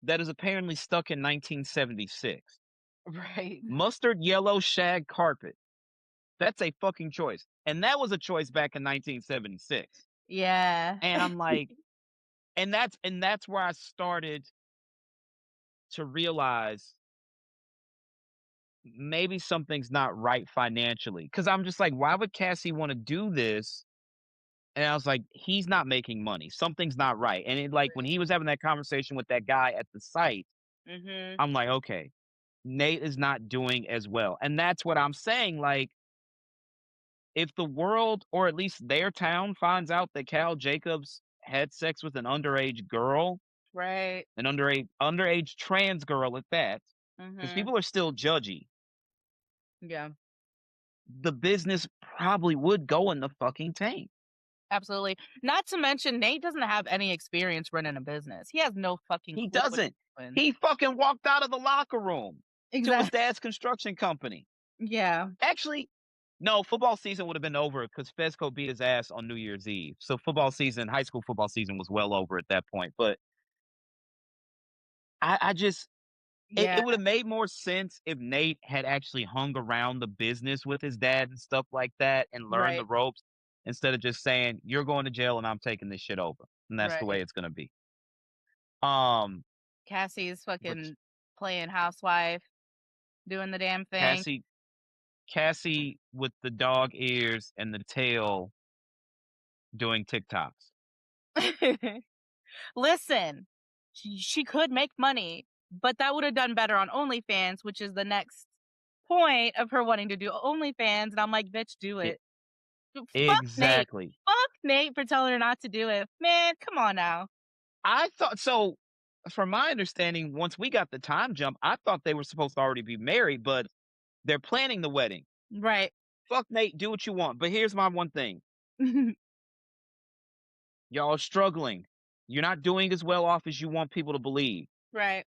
that is apparently stuck in 1976. Right. Mustard yellow shag carpet. That's a fucking choice, and that was a choice back in 1976. Yeah. And I'm like, and that's where I started to realize maybe something's not right financially. Cause I'm just like, why would Cassie want to do this? And I was like, he's not making money. Something's not right. And it, like when he was having that conversation with that guy at the site, Mhm. I'm like, okay, Nate is not doing as well. And that's what I'm saying. Like, if the world or at least their town finds out that Cal Jacobs had sex with an underage girl, Right. an underage trans girl at that, because Mhm. people are still judgy, Yeah. the business probably would go in the fucking tank. Absolutely. Not to mention Nate doesn't have any experience running a business. He has no fucking He clue what doesn't. he's doing. He fucking walked out of the locker room to his Exactly. dad's construction company. Yeah. Actually, no, football season would have been over because Fesco beat his ass on New Year's Eve. So high school football season was well over at that point. But I just, Yeah. it would have made more sense if Nate had actually hung around the business with his dad and stuff like that and learned the Right. ropes instead of just saying, you're going to jail and I'm taking this shit over. And that's the way Right. it's going to be. Um, Cassie's but fucking playing housewife, doing the damn thing. Cassie, Cassie with the dog ears and the tail doing TikToks. Listen, she could make money but that would have done better on OnlyFans, which is the next point of her wanting to do OnlyFans. And I'm like, bitch, do E it. Fuck Nate. exactly. Fuck Nate for telling her not to do it. Man, come on now. I thought so from my understanding, once we got the time jump, I thought they were supposed to already be married, but they're planning the wedding. Right. Fuck Nate, do what you want. But here's my one thing. Y'all are struggling. You're not doing as well off as you want people to believe. Right.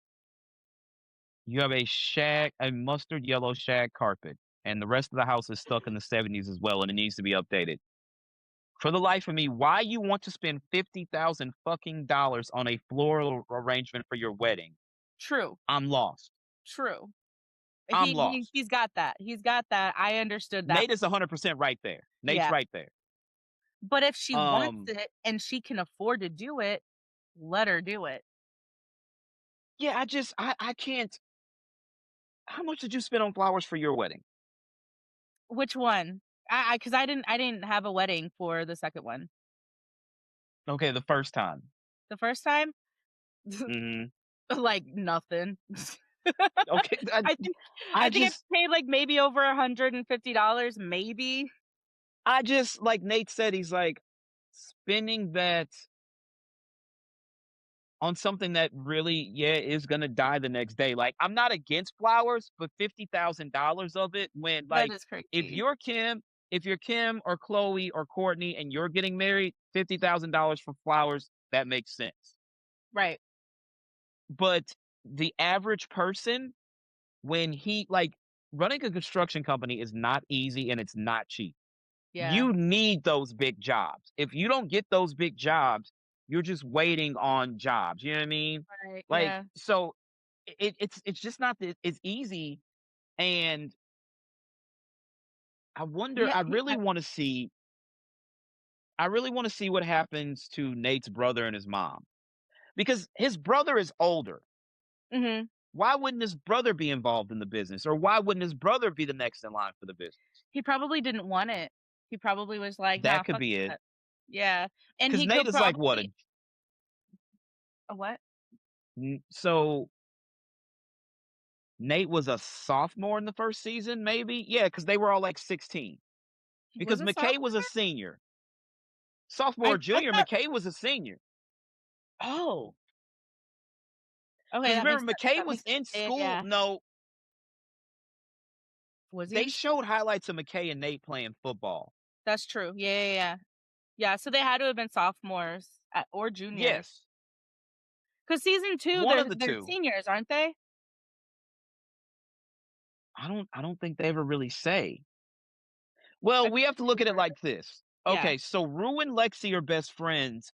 You have a mustard yellow shag carpet, and the rest of the house is stuck in the 70s as well, and it needs to be updated. For the life of me, why you want to spend 50,000 fucking dollars on a floral arrangement for your wedding? True. I'm lost. True. I'm lost. He's got that. He's got that. I understood that. Nate is 100% right there. Nate's Yeah. right there. But if she wants Um, it and she can afford to do it, let her do it. yeah, I can't. How much did you spend on flowers for your wedding? Which one? Because I didn't have a wedding for the second one. Okay, the first time. The first time, Mhm. like nothing. Okay, I think I I think I just paid like maybe over $150, maybe. I just like Nate said, he's like spending that on something that really, yeah, is gonna die the next day. Like, I'm not against flowers, but $50,000 of it when That like is if crazy. you're Kim, if you're Kim or Chloe or Courtney and you're getting married, $50,000 for flowers, that makes sense. Right. But the average person, when he like running a construction company is not easy and it's not cheap. Yeah. You need those big jobs. If you don't get those big jobs, you're just waiting on jobs. You know what I mean? Right. Like, Yeah. so it's just not that it's easy. And I wonder, Yeah. Yeah. I really want to see what happens to Nate's brother and his mom. Because his brother is older. Mhm. Why wouldn't his brother be involved in the business? Or why wouldn't his brother be the next in line for the business? He probably didn't want it. He probably was like, "Nah, That could fuck be it. that." Yeah. And Because he Nate could is like what probably a what? so Nate was a sophomore in the first season, maybe? Yeah, because they were all, like, 16. He was Because a McKay was a sophomore? senior. Sophomore or I junior, thought McKay was a senior. oh, okay, Because that makes remember, sense. McKay That was makes in yeah, school yeah. no, Was he they in school? showed highlights of McKay and Nate playing football. That's true. Yeah, yeah, yeah. Yeah, so they had to have been sophomores or juniors. Yes, 'Cause season 2, one of the they're 2. seniors, aren't they? I don't think they ever really say. Well, I we have to thought look they at it were. like this. Yeah. Okay, so Rue and Lexi are best friends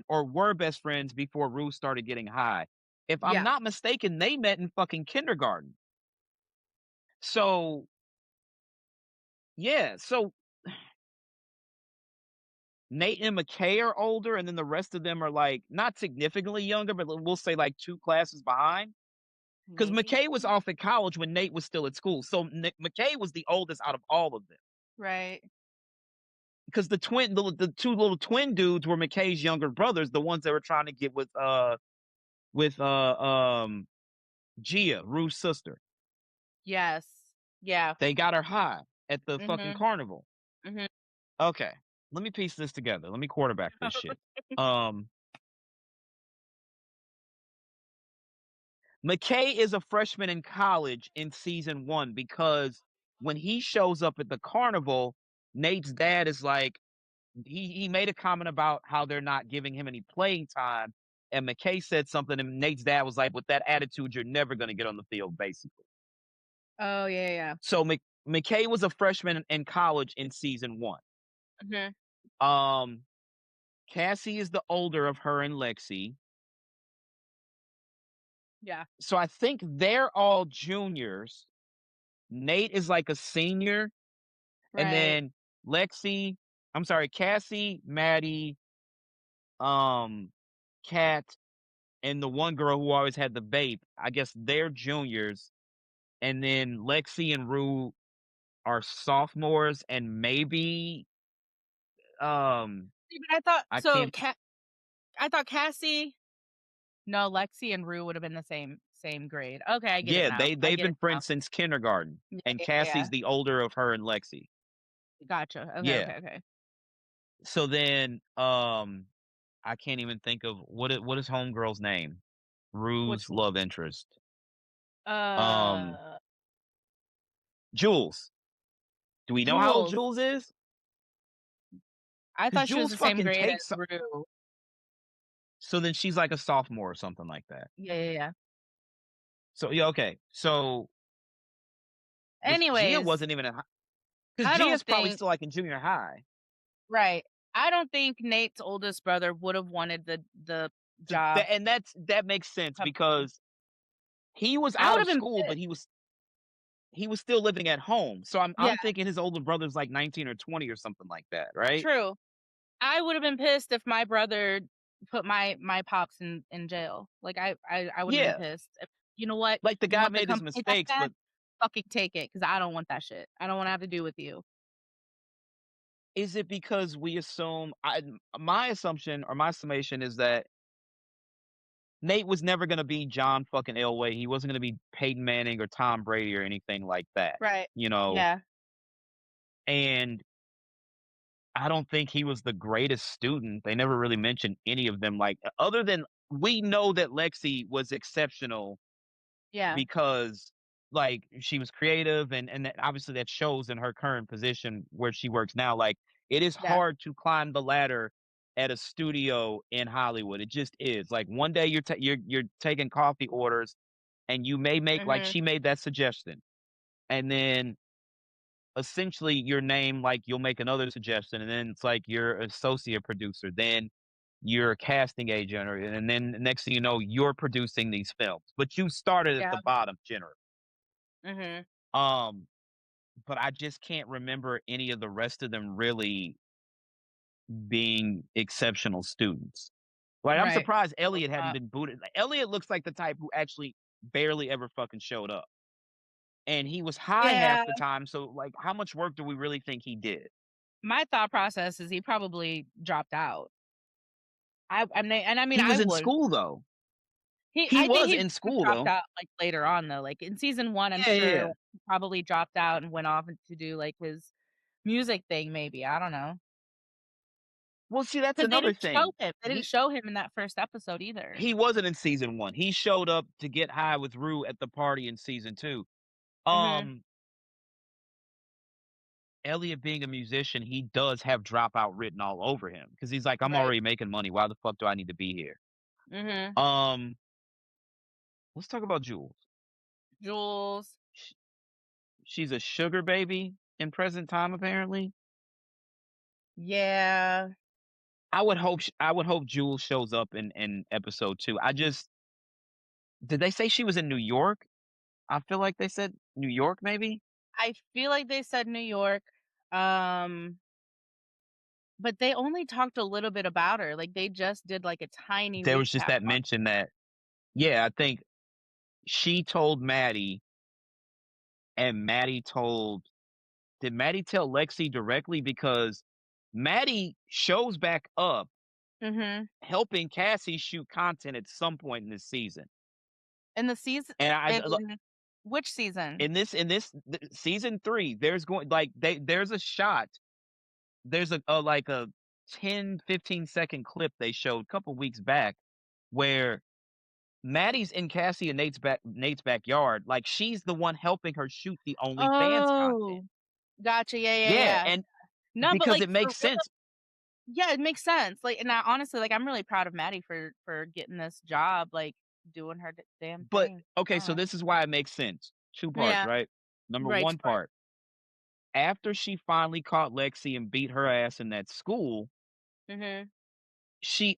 or were best friends before Rue started getting high. If I'm Yeah. not mistaken, they met in fucking kindergarten. So, yeah, so Nate and McKay are older, and then the rest of them are, like, not significantly younger, but we'll say, like, 2 classes behind. Because Maybe. McKay was off at college when Nate was still at school, so McKay was the oldest out of all of them. Right. Because the 2 little twin dudes were McKay's younger brothers, the ones that were trying to get with, Gia, Rue's sister. Yes. Yeah. They got her high at the fucking Mhm. carnival. Mhm. Okay, let me piece this together. Let me quarterback this shit. Um McKay is a freshman in college in season 1 because when he shows up at the carnival, Nate's dad is like he made a comment about how they're not giving him any playing time, and McKay said something, and Nate's dad was like, "With that attitude, you're never gonna get on the field," basically. Oh, yeah, yeah, yeah. So McKay was a freshman in college in season 1. Mhm. Um, Cassie is the older of her and Lexi. Yeah. So I think they're all juniors. Nate is like a senior. And Right. then Lexi I'm sorry, Cassie, Maddie, um, Kat, and the one girl who always had the vape, I guess they're juniors, and then Lexi and Rue are sophomores, and maybe, um, See, but I thought I so can't Ca I thought Cassie no, Lexi and Rue would have been the same same grade. Okay, I get it Yeah, now. I they've get been it now. friends since kindergarten, Yeah, and yeah, yeah. Cassie's the older of her and Lexi. Gotcha. Okay, Yeah. okay, okay. So then, I can't even think of what is homegirl's name? Which Rue's love interest. Um, uh, Jules. Do we know how old Jules. Jules is? I Because thought she was Jules the same fucking grade takes. as Rue. So then she's like a sophomore or something like that. Yeah, yeah, yeah. So yeah, okay. So was Gia Anyways, wasn't even in because I don't Gia's probably think still like in junior high. right. I don't think Nate's oldest brother would have wanted the job And that makes sense company. because he was I out would of have been school, but pissed. he was still living at home. So Yeah, I'm thinking his older brother's like 19 or 20 or something like that, right? true. I would have been pissed if my brother put my pops in jail. Like, I would have been Yeah. pissed. If you know what? Like the You guy want the made his company that mistakes, bad? but Fucking take it, because I don't want that shit. I don't wanna have to do with you. is it because we assume my assumption or my summation is that Nate was never gonna be John fucking Elway. He wasn't gonna be Peyton Manning or Tom Brady or anything like that, Right. you know? Yeah. And I don't think he was the greatest student. They never really mentioned any of them, like, other than we know that Lexi was exceptional Yeah. because, like, she was creative and that obviously that shows in her current position where she works now, like, it is Yeah. hard to climb the ladder at a studio in Hollywood. It just is. Like, one day you're taking coffee orders and you may make like Mhm. she made that suggestion, and then essentially your name, like, you'll make another suggestion, and then it's like you're associate producer, then you're a casting agent, or and then the next thing you know, you're producing these films. But you started at Yeah. the bottom generally. Mhm. Um, but I just can't remember any of the rest of them really being exceptional students. Like, I'm Right. surprised Most Elliot hadn't not. been booted. Like, Elliot looks like the type who actually barely ever fucking showed up. And he was high half Yeah. the time, so, like, how much work do we really think he did? My thought process is he probably dropped out. I mean, He I was in would. school, though. He He I think was he in school, dropped though. out, like, later on, though, like, in season 1, I'm Yeah, yeah, sure yeah. he probably dropped out and went off to do, like, his music thing maybe, I don't know, Well, see, that's because they another didn't show thing. him. They didn't He show him in that first episode either. he wasn't in season 1. He showed up to get high with Rue at the party in season 2. Mhm. Um, Elliot being a musician, he does have dropout written all over him because he's like, "I'm Right. already making money. Why the fuck do I need to be here?" Mhm. Um, let's talk about Jules. Jules. Sh she's a sugar baby in present time, apparently. Yeah. I would hope Jules shows up in episode 2. I just did they say she was in New York? I feel like they said New York, maybe? I feel like they said New York, um, but they only talked a little bit about her, like, they just did, like, a tiny There was just recap that on. mention that yeah, I think she told Maddie, and Maddie told did Maddie tell Lexi directly? Because Maddie shows back up Mhm. helping Cassie shoot content at some point in this season. In the season And I look in which season? in this season 3, there's going like there's a shot, there's like a 10-15 second clip they showed a couple weeks back where Maddie's in Cassie and Nate's backyard, like, she's the one helping her shoot the OnlyFans content. Oh, gotcha, yeah, yeah, Yeah, yeah. and No, but, because like, it for makes real sense, yeah, it makes sense, like, and I honestly, like, I'm really proud of Maddie for getting this job, like, doing her d damn but thing. okay, I don't so know. this is why it makes sense. 2 parts, Yeah, right? Number right, 1 2 parts. part, after she finally caught Lexi and beat her ass in that school, Mhm.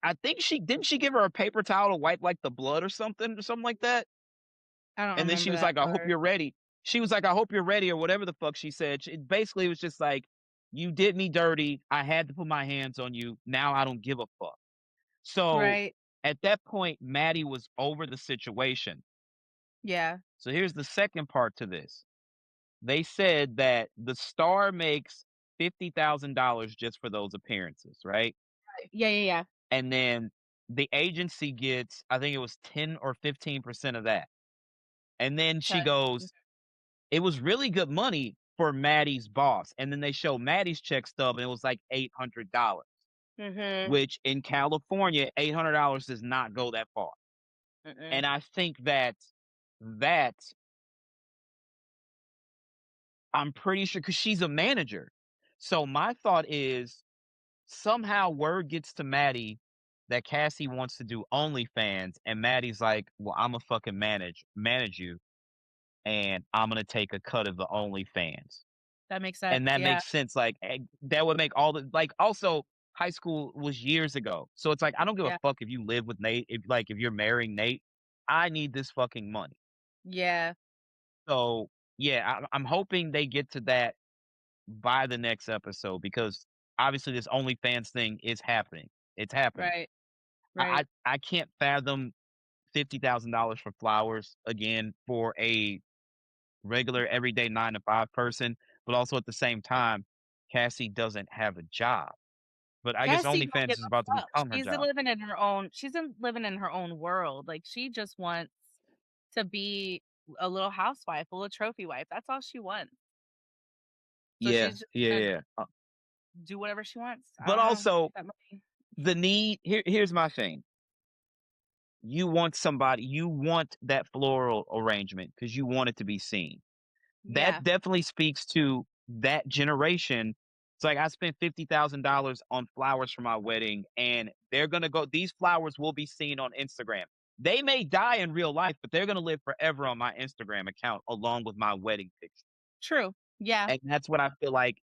I think she didn't she give her a paper towel to wipe, like, the blood or something like that? I don't And then she remember was that like, "I hope part. you're ready." She was like, "I hope you're ready," or whatever the fuck she said. She basically was just like, "You did me dirty. I had to put my hands on you. Now I don't give a fuck." So, Right. at that point, Maddie was over the situation. Yeah. So here's the second part to this. They said that the star makes $50,000 just for those appearances, right? Right. Yeah, yeah, yeah. And then the agency gets, I think it was 10 or 15% of that. And then she'Cause goes, "It was really good money for Maddie's boss." And then they show Maddie's check stub, and it was like $800, mhm, which in California, $800 does not go that far. mm-mm. And I think that I'm pretty sure because she's a manager. So my thought is somehow word gets to Maddie that Cassie wants to do OnlyFans, and Maddie's like, "Well, Imma fucking manage you, and I'm gonna take a cut of the OnlyFans." That makes sense, And that yeah, makes sense, like, that would make all the like, also, high school was years ago, so it's like, I don't give a yeah, fuck if you live with Nate, if you're marrying Nate, I need this fucking money. yeah, So, yeah, I'm hoping they get to that by the next episode because obviously this OnlyFans thing is happening. It's happening. right, I right. I I can't fathom $50,000 for flowers again for a regular everyday 9 to 5 person, but also at the same time, Cassie doesn't have a job. But I guess Cassie don't OnlyFans give is about to a fuck. become her job. She's in living in her own world, like, she just wants to be a little housewife, a little trophy wife, that's all she wants. So Yeah, she's just yeah, gonna yeah. do whatever she wants. I But don't know, also that money. the need here's my thing. You want that floral arrangement because you want it to be seen. That Yeah, definitely speaks to that generation. It's like I spent $50,000 on flowers for my wedding, and they're gonna go. These flowers will be seen on Instagram. They may die in real life, but they're gonna live forever on my Instagram account along with my wedding picture. true. Yeah, And that's what I feel like.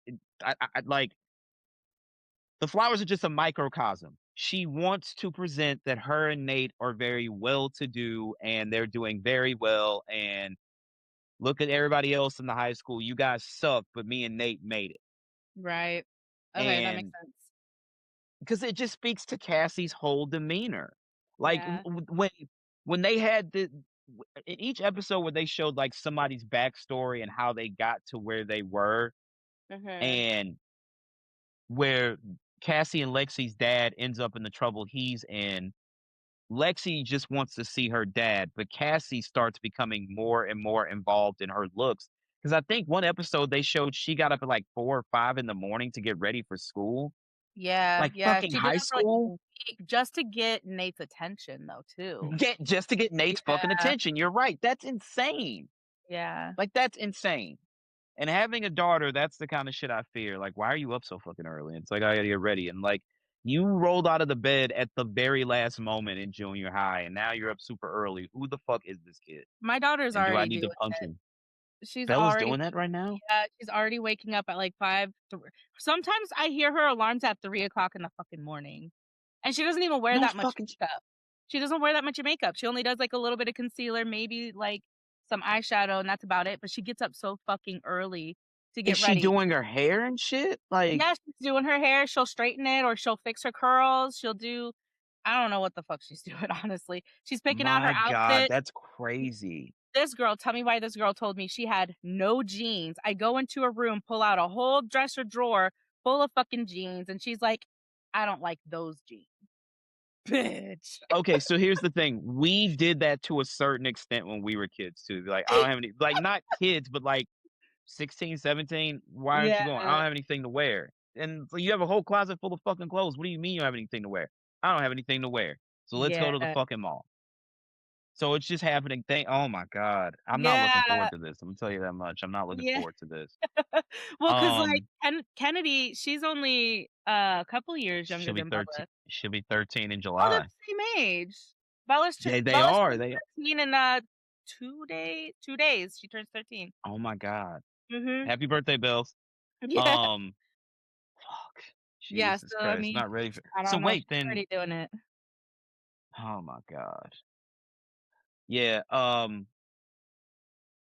Like the flowers are just a microcosm. She wants to present that her and Nate are very well to do and they're doing very well. And look at everybody else in the high school. You guys suck, but me and Nate made it. right. Okay, that makes And sense. because it just speaks to Cassie's whole demeanor. Like Yeah, when they had in each episode where they showed like somebody's backstory and how they got to where they were, mhm. and where Cassie and Lexi's dad ends up in the trouble he's in. Lexi just wants to see her dad, but Cassie starts becoming more and more involved in her looks. Because I think one episode they showed she got up at like 4 or 5 in the morning to get ready for school. Yeah, Like yeah, fucking she did high that for, like, a school? week just to get Nate's attention though, too. Just to get Nate's fucking Yeah, attention. You're right. That's insane. yeah. Like that's insane. And having a daughter, that's the kind of shit I fear. Like, why are you up so fucking early? It's like I gotta get ready. And like you rolled out of the bed at the very last moment in junior high, and now you're up super early. Who the fuck is this kid? My daughter's And do I already need to doing punch it. him? She's Bella's already doing that right now? Yeah, she's already waking up at, like, 5 sometimes I hear her alarms at 3 o'clock in the fucking morning, and she doesn't even wear No that much fucking makeup. She doesn't wear that much makeup. She only does, like, a little bit of concealer, maybe, like, some eyeshadow, and that's about it, but she gets up so fucking early to Is get she ready. doing her hair and shit? Like, Yeah, she's doing her hair, she'll straighten it or she'll fix her curls, she'll do I don't know what the fuck she's doing, honestly. She's picking out her my God, outfit. that's crazy. Tell me why this girl told me she had no jeans. I go into her room, pull out a whole dresser drawer full of fucking jeans, and she's like, "I don't like those jeans." Bitch. Okay, so here's the thing. We did that to a certain extent when we were kids too. Like, I don't have any like not kids, but like 16, 17. Why aren't Yeah, you going? I don't have anything to wear. And so you have a whole closet full of fucking clothes. What do you mean you don't have anything to wear? I don't have anything to wear. So let's go to the yeah, fucking mall. So it's just happening. Oh my God. I'm not looking yeah, forward to this. I'm gonna tell you that much. I'm not looking yeah. forward to this. Well, cause like, Um, Kennedy, she's only, a couple years younger than Bella. she'll be 13 in Oh, they're July. the same age. They Bella's are. turning They 13 in, 2 days, she turns 13. oh my God. Mhm. Happy birthday, Bills. Yeah. Um, fuck. Yeah, Jesus so, I Christ. mean, Not ready for I so don't know, wait, she's then already doing it. oh my God. Yeah,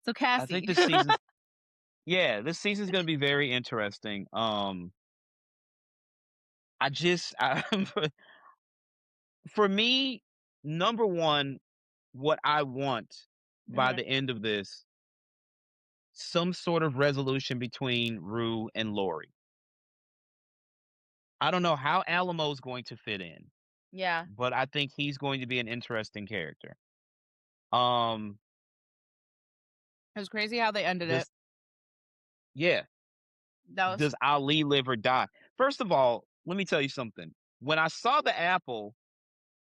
So, I think Cassie. this season's gonna be very interesting. I just for me, number one, what I want by Mhm. the end of this, some sort of resolution between Rue and Lori. I don't know how Alamo's going to fit in, Yeah. but I think he's going to be an interesting character. Um, It was crazy how they ended it. Does yeah, That was does Ali live or die? First of all, let me tell you something. When I saw the apple,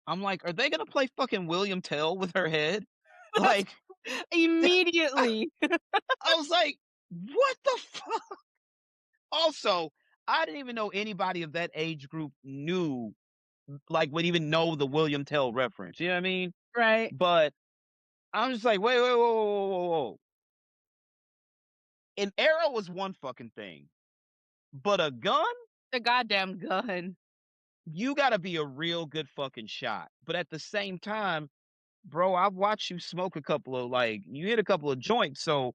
I'm like, "Are they gonna play fucking William Tell with her head?" that's Like, immediately. I was like, "What the fuck?" Also, I didn't even know anybody of that age group knew, like, would even know the William Tell reference, you know what I mean? Right. But I'm just like, "Wait, wait, whoa, whoa, whoa, whoa, whoa." An arrow was one fucking thing, but a gun? The goddamn gun. You gotta be a real good fucking shot. But at the same time, bro, I've watched you smoke a couple of, like, you hit a couple of joints, so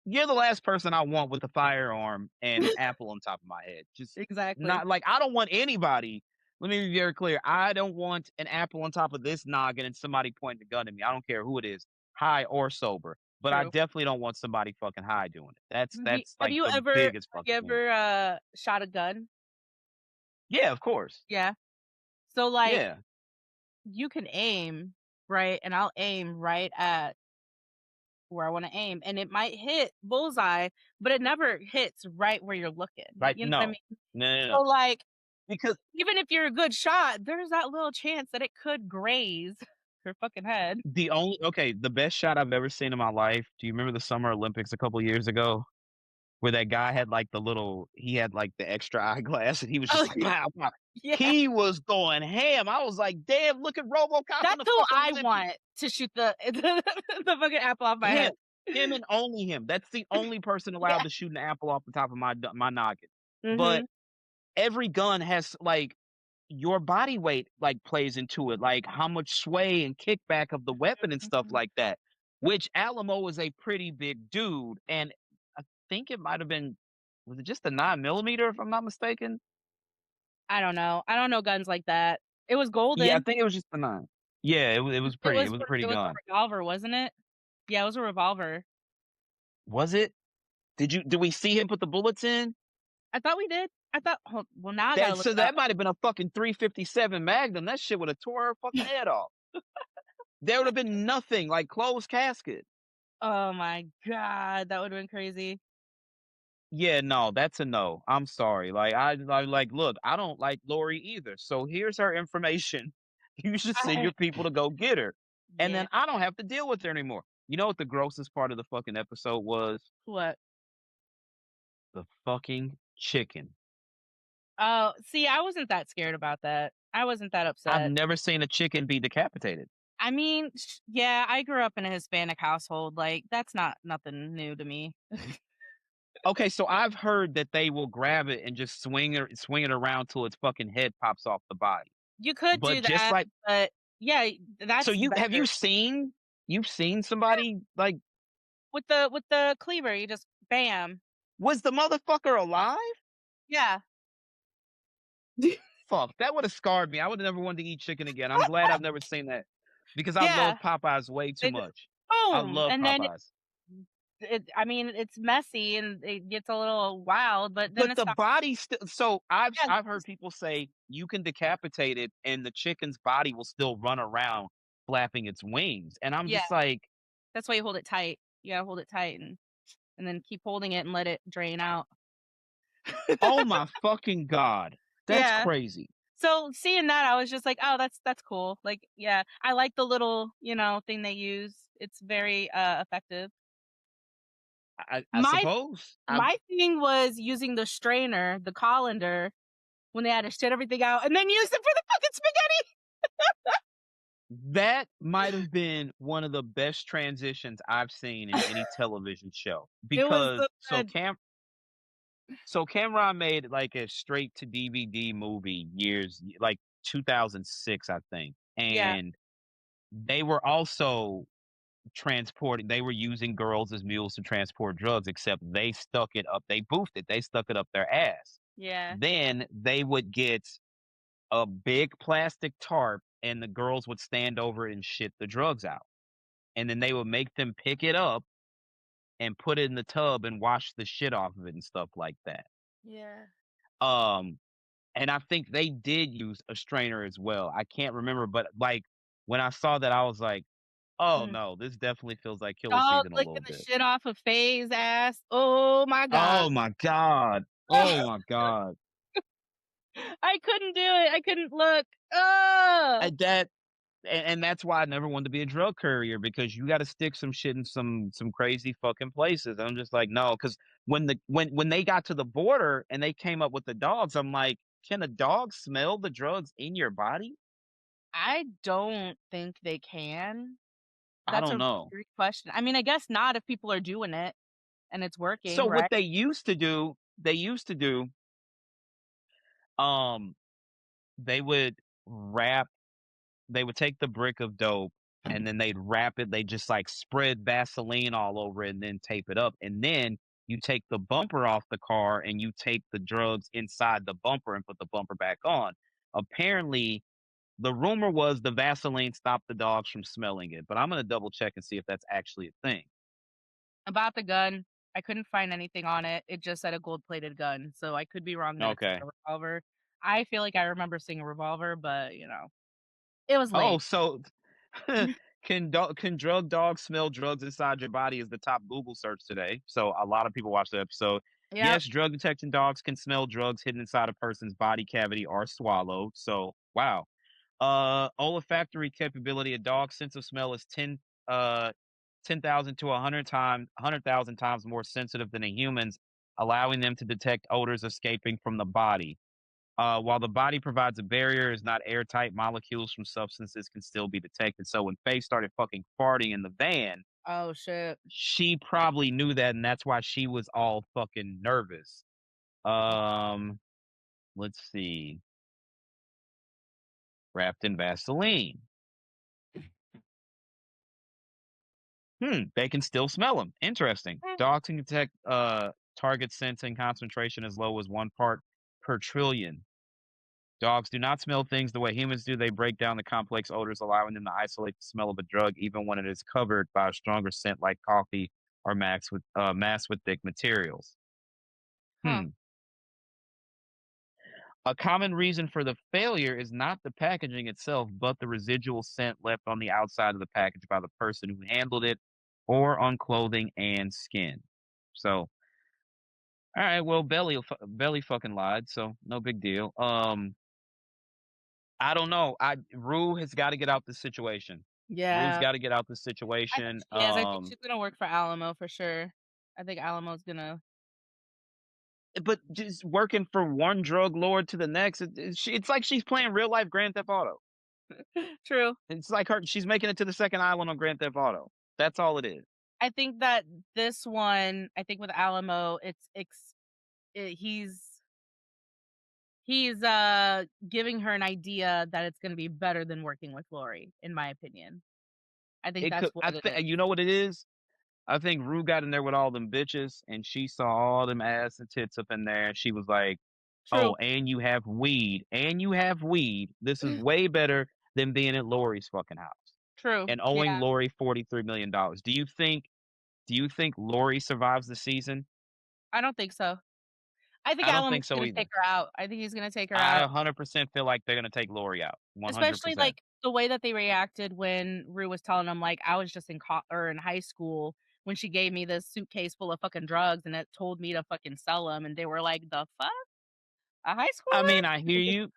you're the last person I want with a firearm and an apple on top of my head. Just Exactly. not like, I don't want anybody, let me be very clear. I don't want an apple on top of this noggin and somebody pointing a gun at me. I don't care who it is, high or sober. But I True. definitely don't want somebody fucking high doing it. That's Have like you the ever biggest have you fucking thing. ever, shot a gun? Yeah, of course. Yeah. So, like, Yeah. you can aim, right? And I'll aim right at where I wanna aim, and it might hit bullseye, but it never hits right where you're looking, Right? you know what I No. mean? No, no, So, no. like, Because even if you're a good shot, there's that little chance that it could graze her fucking head. the best shot I've ever seen in my life, do you remember the Summer Olympics a couple years ago? Where that guy had, like, he had, like, the extra eyeglass, and he was just Oh, like, "Pow, pow." yeah. He was going ham. I was like, "Damn, look at RoboCop in That's the who fucking I Olympics." want to shoot the the fucking apple off my Him. head. Him and only him. That's the only person Yeah. allowed to shoot an apple off the top of my noggin. But Mhm. every gun has, like, your body weight, like, plays into it, like, how much sway and kickback of the weapon and stuff Mhm. like that, which Alamo is a pretty big dude, and I think it might have been, was it just a 9 millimeter, if I'm not mistaken? I don't know. I don't know guns like that. It was Yeah, I golden. think it was just the 9. Yeah, it was a It pretty was a gun. revolver, wasn't it? Yeah, it was a revolver. Was it? Did we see him put the bullets in? I thought we did. I thought well, now I gotta That look so it up. that might have been a fucking 357 Magnum. That shit would have tore her fucking head off. There would have been nothing, like closed casket. Oh my god, that would've been crazy. Yeah, no, that's a no. I'm sorry. Like, look, I don't like Lori either. So here's her information. You should send I your people to go get her. And yeah. then I don't have to deal with her anymore. You know what the grossest part of the fucking episode was? What? The fucking chicken. Oh, see, I wasn't that scared about that. I wasn't that I've upset. never seen a chicken be decapitated. I mean, yeah, I grew up in a Hispanic household, like, that's not nothing new to me. Okay, so I've heard that they will grab it and just swing it around till its fucking head pops off the body. You could But do just that, like, but yeah, so that's you have better. you've seen somebody like, With the cleaver, you just bam. was the motherfucker alive? Yeah. Fuck, that would have scarred me. I would have never wanted to eat chicken again. I'm glad I've never seen that because I love Yeah, Popeyes way too they just much. I boom, love and then Popeyes. I mean, it's messy and it gets a little wild, but then But it's the not body still, so yeah, I've heard people say you can decapitate it and the chicken's body will still run around flapping its wings. And I'm yeah, just like, that's why you hold it tight. You gotta hold it tight and then keep holding it and let it drain out. "Oh my fucking god. That's Yeah. crazy." So, seeing that, I was just like, "Oh, that's cool." Like, yeah, I like the little, thing they use. It's very, effective. I My suppose. I my thing was using the strainer, the colander, when they had to shit everything out and then use it for the fucking spaghetti. That might have been one of the best transitions I've seen in any television show It was so because good. Cameron made, like, a straight to DVD movie like, 2006, I think, Yeah, and they were also they were using girls as mules to transport drugs, except they boofed it, they stuck it up their ass. yeah, Then they would get a big plastic tarp, and the girls would stand over it and shit the drugs out, and then they would make them pick it up and put it in the tub and wash the shit off of it and stuff like that. yeah. Um, and I think they did use a strainer as well. I can't remember, but, like, when I saw that, I was like, Oh, Mhm. no, this definitely feels like killer Dog season a licking little the bit. shit off of Faye's ass. Oh my god. Oh my god. Oh my god. I couldn't do it. I couldn't look. Ugh. That and that's why I never wanted to be a drug courier because you gotta stick some shit in some crazy fucking places. I'm just like, no, because when they got to the border and they came up with the dogs, I'm like, "Can a dog smell the drugs in your body?" I don't think they can. I That's don't a really know. great question. I mean, I guess not if people are doing it and it's So working, what right? they used to do, um, they would wrap they would take the brick of dope and then they'd wrap it. They just like spread Vaseline all over it and then tape it up. And then you take the bumper off the car and you tape the drugs inside the bumper and put the bumper back on. Apparently, the rumor was the Vaseline stopped the dogs from smelling it, but I'm going to double check and see if that's actually a thing. About the gun, I couldn't find anything on it. It just said a gold-plated gun, so I could be wrong that it's Okay. a revolver. I feel like I remember seeing a revolver, but, it was Oh, late. so can drug dogs smell drugs inside your body is the top Google search today. So a lot of people watch the episode. Yep. Yes, drug detection dogs can smell drugs hidden inside a person's body cavity or swallowed. So wow. Olfactory capability, a dog's sense of smell is 10,000 to 100,000 times more sensitive than a human's, allowing them to detect odors escaping from the body. While the body provides a barrier, is not airtight, molecules from substances can still be detected. So when Faye started fucking farting in the van, Oh, shit. she probably knew that, and that's why she was all fucking nervous. Um, let's see. Wrapped in Vaseline. They can still smell them. Interesting. Mm. Dogs can detect target scent and concentration as low as 1 part per trillion. Dogs do not smell things the way humans do. They break down the complex odors, allowing them to isolate the smell of a drug, even when it is covered by a stronger scent like coffee or masked with thick materials. Huh. Hmm. A common reason for the failure is not the packaging itself, but the residual scent left on the outside of the package by the person who handled it or on clothing and skin. So, all right, well, Belly fucking lied, so no big deal. I don't know. I Rue has got to get out this situation. Rue's Yeah. got to get out this I think situation. she is. I think she's gonna work for Alamo for sure. I think Alamo's gonna. But just working from one drug lord to the next, it's like she's playing real life Grand Theft Auto. True. It's like she's making it to the second island on Grand Theft Auto. That's all it is. I think that this one, I think with Alamo, he's giving her an idea that it's gonna be better than working with Lori, in my opinion. I think It could. that's what I it think is. you know what it is. I think Rue got in there with all them bitches, and she saw all them ass and tits up in there, and she was like, "Oh, True. and you have weed, and you have weed. This is way better than being at Lori's fucking house True. and owing Yeah. Lori $43 million." Do you think Lori survives the season? I don't think so. I think I don't Alamo's think so gonna take either. her out. I think he's gonna take her I out. 100% feel like they're gonna take Lori out. Especially, 100%. like, the way that they reacted when Rue was telling them, like, I was just in high school when she gave me this suitcase full of fucking drugs and it told me to fucking sell them, and they were like, "The fuck? A high I mean, schooler?" I hear you,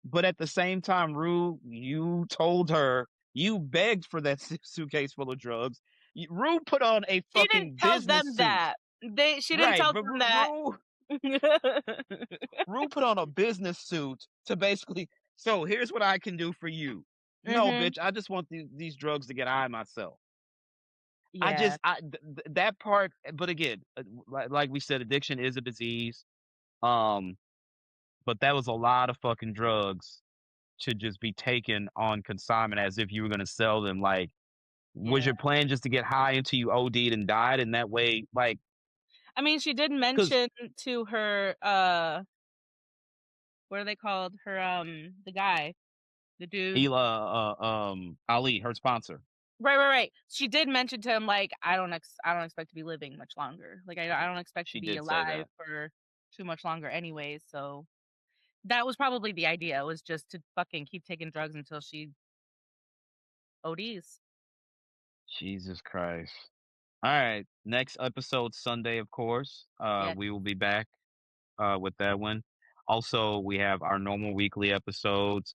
but at the same time, Rue, you told her you begged for that suitcase full of drugs. Rue put on a She didn't fucking tell business them suit, that. She didn't right? tell But them that. Rue put on a business suit to basically. So here's what I can do for you. No, Mhm. bitch, I just want these drugs to get high myself. Yeah. That part. But again, like we said, addiction is a disease. Um, but that was a lot of fucking drugs to just be taken on consignment as if you were gonna sell them, like, was Yeah. your plan just to get high until you OD'd and died, and that way, like, I mean, she did because mention to her, what are they called? Her, the guy, the dude. Ali, her sponsor, Right, right, right. She did mention to him, like, I don't expect to be living much longer. Like, I don't expect to she be did say alive that. for too much longer anyways, so that was probably the idea, was just to fucking keep taking drugs until she ODs. Jesus Christ. All right. Next episode Sunday, of course. Yeah. We will be back with that one. Also, we have our normal weekly episodes.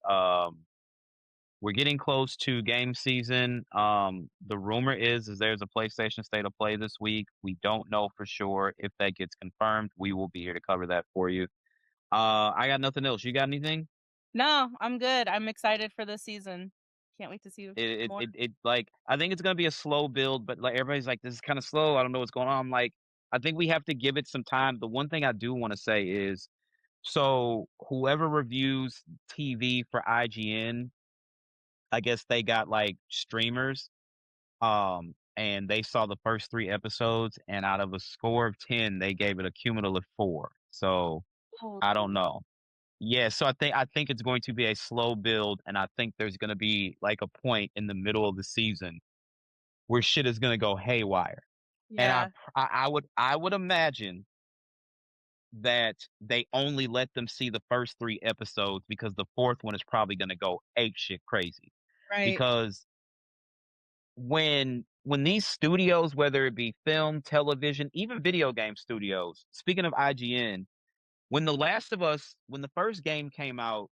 We're getting close to game season. The rumor is there's a PlayStation State of Play this week. We don't know for sure if that gets confirmed. We will be here to cover that for you. I got nothing else. You got anything? No, I'm good. I'm excited for this season. Can't wait to see more. Like I think it's gonna be a slow build, but like everybody's like, this is kind of slow. I don't know what's going on. I'm like, I think we have to give it some time. The one thing I do want to say is, so whoever reviews TV for IGN, I guess they got like streamers, and they saw the first 3 episodes, and out of a score of 10, they gave it a cumulative 4. So I don't Oh, know. Yeah, so I think it's going to be a slow build, and I think there's gonna be like a point in the middle of the season where shit is gonna go haywire. And yeah, I would imagine that they only let them see the first 3 episodes because the 4th one is probably gonna go ape shit crazy. right. Because when these studios, whether it be film, television, even video game studios, speaking of IGN, when The Last of Us, when the first game came out,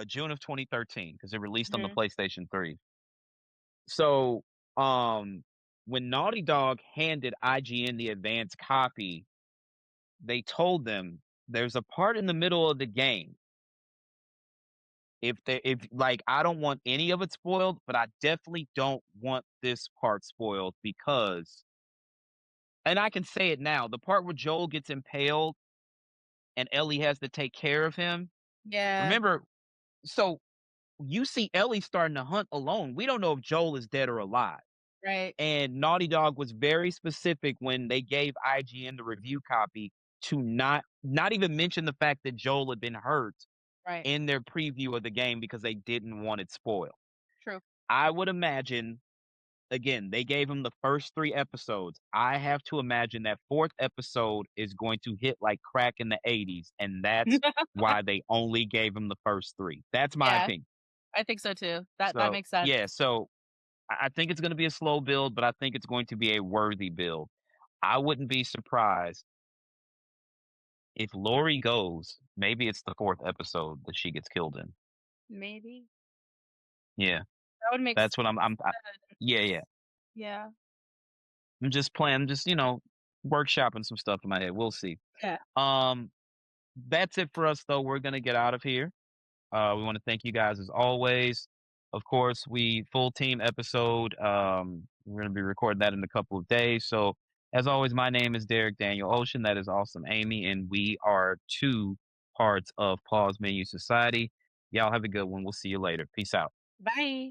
June of 2013, because it released on the Mhm. PlayStation 3. So, when Naughty Dog handed IGN the advanced copy, they told them there's a part in the middle of the game. If like I don't want any of it spoiled, but I definitely don't want this part spoiled because, and I can say it now, the part where Joel gets impaled and Ellie has to take care of him. Yeah, Remember, so you see Ellie starting to hunt alone. We don't know if Joel is dead or alive. right, And Naughty Dog was very specific when they gave IGN the review copy to not even mention the fact that Joel had been hurt right. in their preview of the game because they didn't want it spoiled. True. I would imagine, again, they gave him the first 3 episodes. I have to imagine that 4th episode is going to hit like crack in the 80s, and that's why they only gave him the first 3. That's my Yeah, opinion. I think so too. That So makes sense. yeah, so I think it's going to be a slow build, but I think it's going to be a worthy build. I wouldn't be surprised if Lori goes. Maybe it's the 4th episode that she gets killed in. Maybe. Yeah, That would make that's what sense. yeah, yeah. Yeah. I'm just playing. I'm just workshopping some stuff in my head. We'll see. Yeah. Um, that's it for us, though. We're gonna get out of here. We want to thank you guys as always. Of course, we full team episode. We're going to be recording that in a couple of days. So, as always, my name is Derek Daniel Ocean. That is Awesome Amy, and we are 2 parts of Pause Menu Society. Y'all have a good one. We'll see you later. Peace out. Bye.